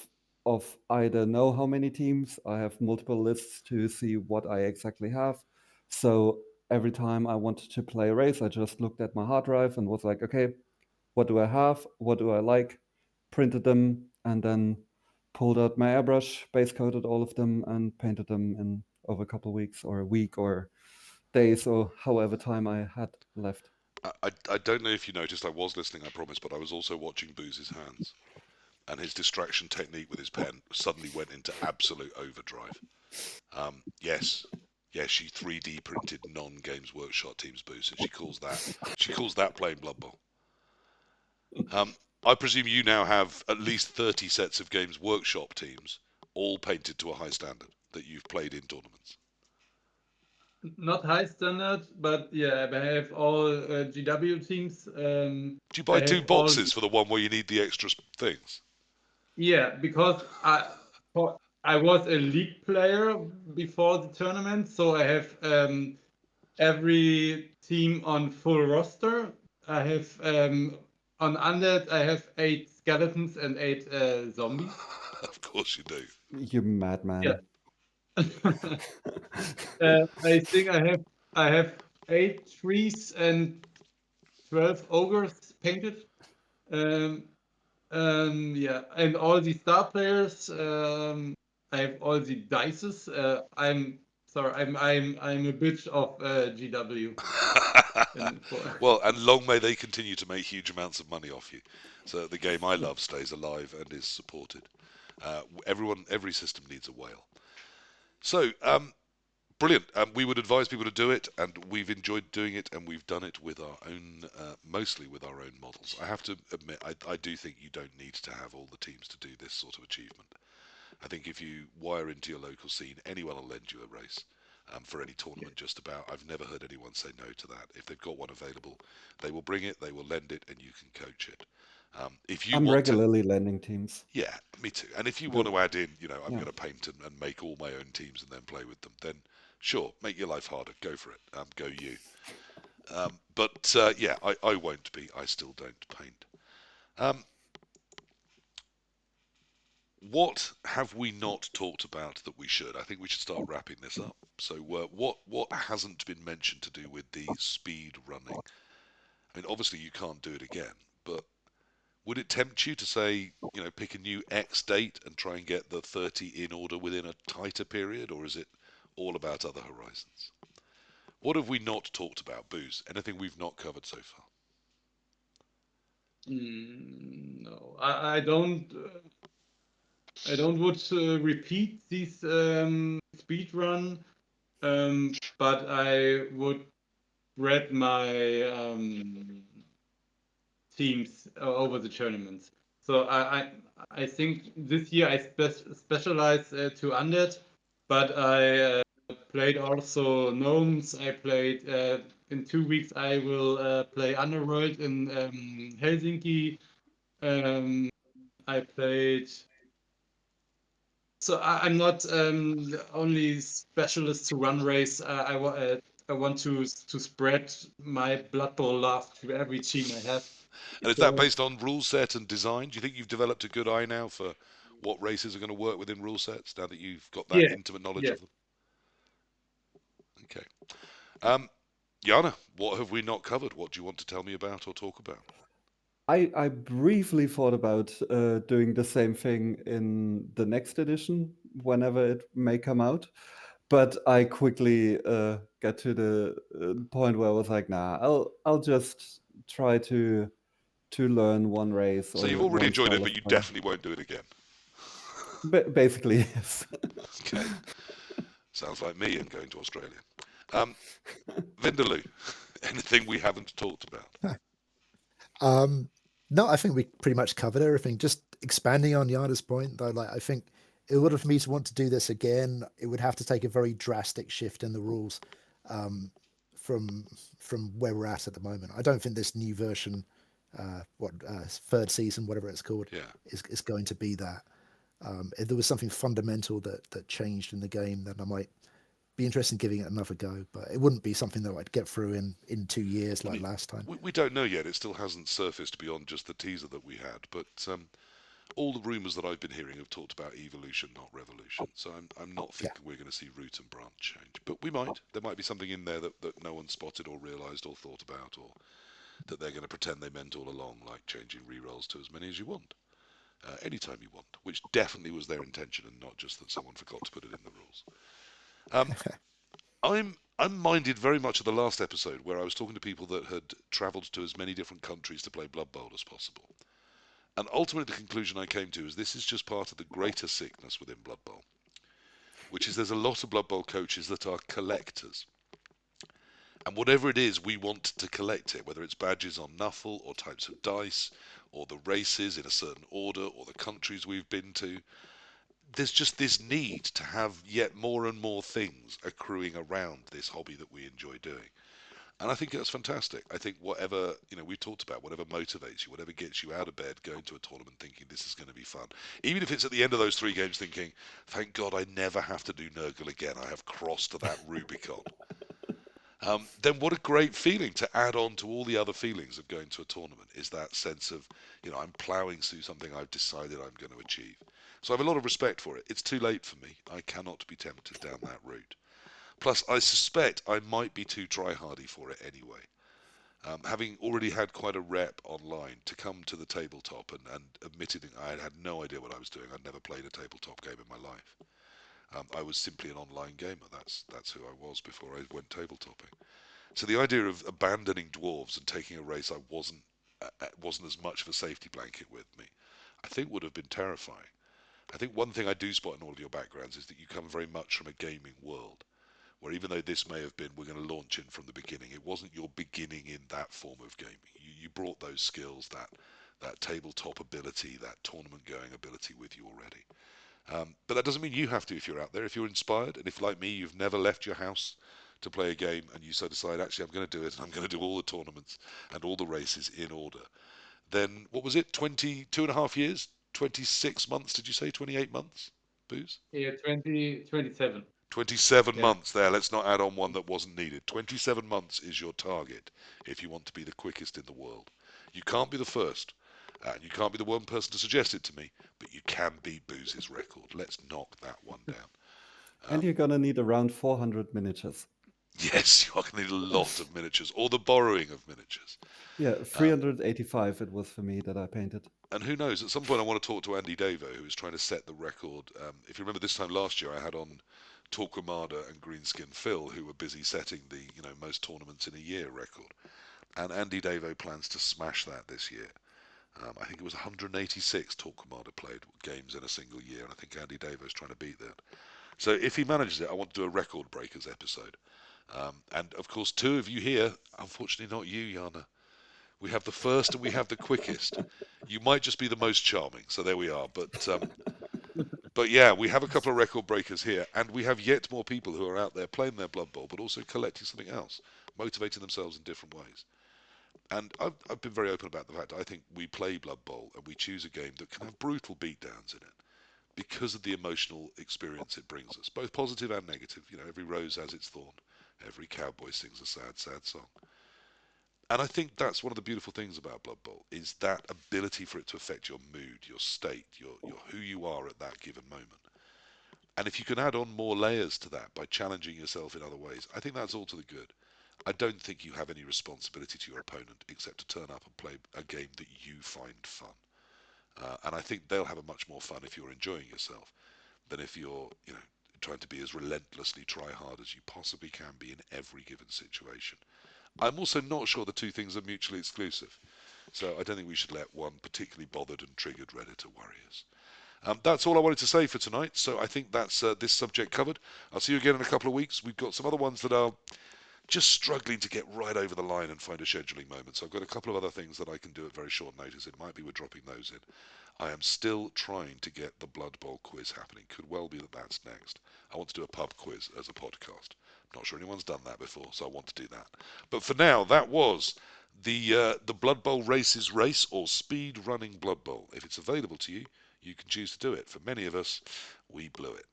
of I don't know how many teams. I have multiple lists to see what I exactly have. So every time I wanted to play a race, I just looked at my hard drive and was like, okay, what do I have? What do I like? Printed them, and then pulled out my airbrush, base coated all of them, and painted them in over a couple of weeks or a week or days or however time I had left. I don't know if you noticed, I was listening, I promise, but I was also watching Booze's hands. And his distraction technique with his pen suddenly went into absolute overdrive. Yes, she 3D printed non-Games Workshop teams, Booze, and she calls that playing Blood Bowl. I presume you now have at least 30 sets of Games Workshop teams, all painted to a high standard, that you've played in tournaments. Not high standard, but yeah, I have all GW teams. Do you I buy two have all, boxes for the one where you need the extra things? yeah, because I was a league player before the tournament, so I have every team on full roster. I have on undead, I have 8 skeletons and 8 zombies. Of course you do. You madman. I think I have 8 trees and 12 ogres painted. Um, yeah, and all the star players. I have all the dices. I'm sorry, I'm a bitch of GW. Well, and long may they continue to make huge amounts of money off you, so that the game I love stays alive and is supported. Every system needs a whale. So, brilliant. We would advise people to do it, and we've enjoyed doing it, and we've done it with our own, mostly with our own models. I have to admit, I do think you don't need to have all the teams to do this sort of achievement. I think if you wire into your local scene, anyone will lend you a race. For any tournament, just about. I've never heard anyone say no to that. If they've got one available, they will bring it, they will lend it, and you can coach it. If you I'm want to, regularly lending teams. yeah, me too. And if you want The- to add in, I'm yeah. going to paint and make all my own teams and then play with them, then sure, make your life harder. Go for it. Go you. But yeah, I won't be. I still don't paint. Um, What have we not talked about that we should? I think we should start wrapping this up. So, what hasn't been mentioned to do with the speed running? I mean, obviously you can't do it again, but would it tempt you to say, pick a new X date and try and get the 30 in order within a tighter period, or is it all about other horizons? What have we not talked about, Booze? Anything we've not covered so far? No, I don't. I don't want to repeat this speed run, but I would spread my teams over the tournaments. So I think this year I specialized to undead, but I played also gnomes. I played in 2 weeks. I will play Underworld in Helsinki. I played. So I'm not only specialist to run race. I want to spread my Blood Bowl love to every team I have. And is that So based on rule set and design? Do you think you've developed a good eye now for what races are going to work within rule sets now that you've got that yeah, intimate knowledge yeah. of them? Okay. Um, Jana, what have we not covered? What do you want to tell me about or talk about? I briefly thought about doing the same thing in the next edition, whenever it may come out, but I quickly get to point where I was like, nah, I'll just try to learn one race So or you've already one enjoyed style it, of but you play. definitely won't do it again. Basically, yes. Okay, sounds like me and going to Australia. Um, Vindaloo, anything we haven't talked about? Um, no, I think we pretty much covered everything. Just expanding on Yana's point, though, like I think in order for me to want to do this again, it would have to take a very drastic shift in the rules um, from from where we're at the moment. I don't think this new version, third season, whatever it's called, Yeah. is going to be that. If there was something fundamental that changed in the game, then I might be interested in giving it another go. But it wouldn't be something that I'd get through in 2 years I like mean, last time. we don't know yet. It still hasn't surfaced beyond just the teaser that we had. But all the rumours that I've been hearing have talked about evolution, not revolution. So I'm not Yeah. thinking we're going to see root and branch change. But we might. There might be something in there that no one spotted or realised or thought about, or that they're going to pretend they meant all along, like changing rerolls to as many as you want, anytime you want, which definitely was their intention and not just that someone forgot to put it in the rules. Um, I'm minded very much of the last episode where I was talking to people that had travelled to as many different countries to play Blood Bowl as possible. And ultimately, the conclusion I came to is this is just part of the greater sickness within Blood Bowl, which is there's a lot of Blood Bowl coaches that are collectors. And whatever it is, we want to collect it, whether it's badges on Nuffle or types of dice or the races in a certain order or the countries we've been to. There's just this need to have yet more and more things accruing around this hobby that we enjoy doing. And I think that's fantastic. I think whatever, we talked about, whatever motivates you, whatever gets you out of bed, going to a tournament thinking this is going to be fun. Even if it's at the end of those 3 games thinking, thank God I never have to do Nurgle again. I have crossed that Rubicon. Then what a great feeling to add on to all the other feelings of going to a tournament is that sense of, I'm ploughing through something I've decided I'm going to achieve. So I have a lot of respect for it. It's too late for me. I cannot be tempted down that route. Plus, I suspect I might be too try-hardy for it anyway. Having already had quite a rep online to come to the tabletop and admitting I had no idea what I was doing. I'd never played a tabletop game in my life. I was simply an online gamer. That's who I was before I went tabletopping. So the idea of abandoning dwarves and taking a race I wasn't as much of a safety blanket with me, I think would have been terrifying. I think one thing I do spot in all of your backgrounds is that you come very much from a gaming world, where even though this may have been we're going to launch in from the beginning, it wasn't your beginning in that form of gaming. You brought those skills, that tabletop ability, that tournament going ability with you already. But that doesn't mean you have to if you're out there. If you're inspired, and if like me, you've never left your house to play a game, and you so decide actually I'm going to do it, and I'm going to do all the tournaments and all the races in order, then what was it? 22.5 years, 26 months? Did you say 28 months? Booze? Yeah, 2027. 27 Yeah. months there. Let's not add on one that wasn't needed. 27 months is your target if you want to be the quickest in the world. You can't be the first, and you can't be the one person to suggest it to me, but you can beat Booze's record. Let's knock that one down. And you're gonna need around 400 miniatures. Yes, you are going to need a lot of miniatures, or the borrowing of miniatures. Yeah, Um, 385 it was for me that I painted. and who knows, at some point I want to talk to Andy Davo, who is trying to set the record. If you remember this time last year, I had on Torquemada and Greenskin Phil, who were busy setting the most tournaments in a year record. And Andy Davo plans to smash that this year. I think it was 186 Torquemada played games in a single year, and I think Andy Davo's trying to beat that. So if he manages it, I want to do a record breakers episode. And of course, two of you here, unfortunately not you, Yana. We have the first and we have the quickest. You might just be the most charming, so there we are. But yeah, we have a couple of record breakers here, and we have yet more people who are out there playing their Blood Bowl, but also collecting something else, motivating themselves in different ways. And I've been very open about the fact I think we play Blood Bowl and we choose a game that can have brutal beatdowns in it because of the emotional experience it brings us, both positive and negative. Every rose has its thorn, every cowboy sings a sad, sad song. And I think that's one of the beautiful things about Blood Bowl is that ability for it to affect your mood, your state, your who you are at that given moment. And if you can add on more layers to that by challenging yourself in other ways, I think that's all to the good. I don't think you have any responsibility to your opponent except to turn up and play a game that you find fun. And I think they'll have a much more fun if you're enjoying yourself than if you're, trying to be as relentlessly try hard as you possibly can be in every given situation. I'm also not sure the two things are mutually exclusive, so I don't think we should let one particularly bothered and triggered Redditor worry us. That's all I wanted to say for tonight, so I think that's this subject covered. I'll see you again in a couple of weeks. We've got some other ones that are just struggling to get right over the line and find a scheduling moment. So I've got a couple of other things that I can do at very short notice. It might be we're dropping those in. I am still trying to get the Blood Bowl quiz happening. Could well be that that's next. I want to do a pub quiz as a podcast. Not sure anyone's done that before, so I want to do that. But for now, that was the Blood Bowl Races Race, or Speed Running Blood Bowl. If it's available to you, you can choose to do it. For many of us, we blew it.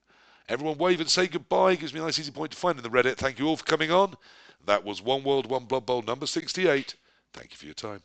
Everyone wave and say goodbye. Gives me a nice easy point to find in the Reddit. Thank you all for coming on. That was One World, One Blood Bowl number 68. Thank you for your time.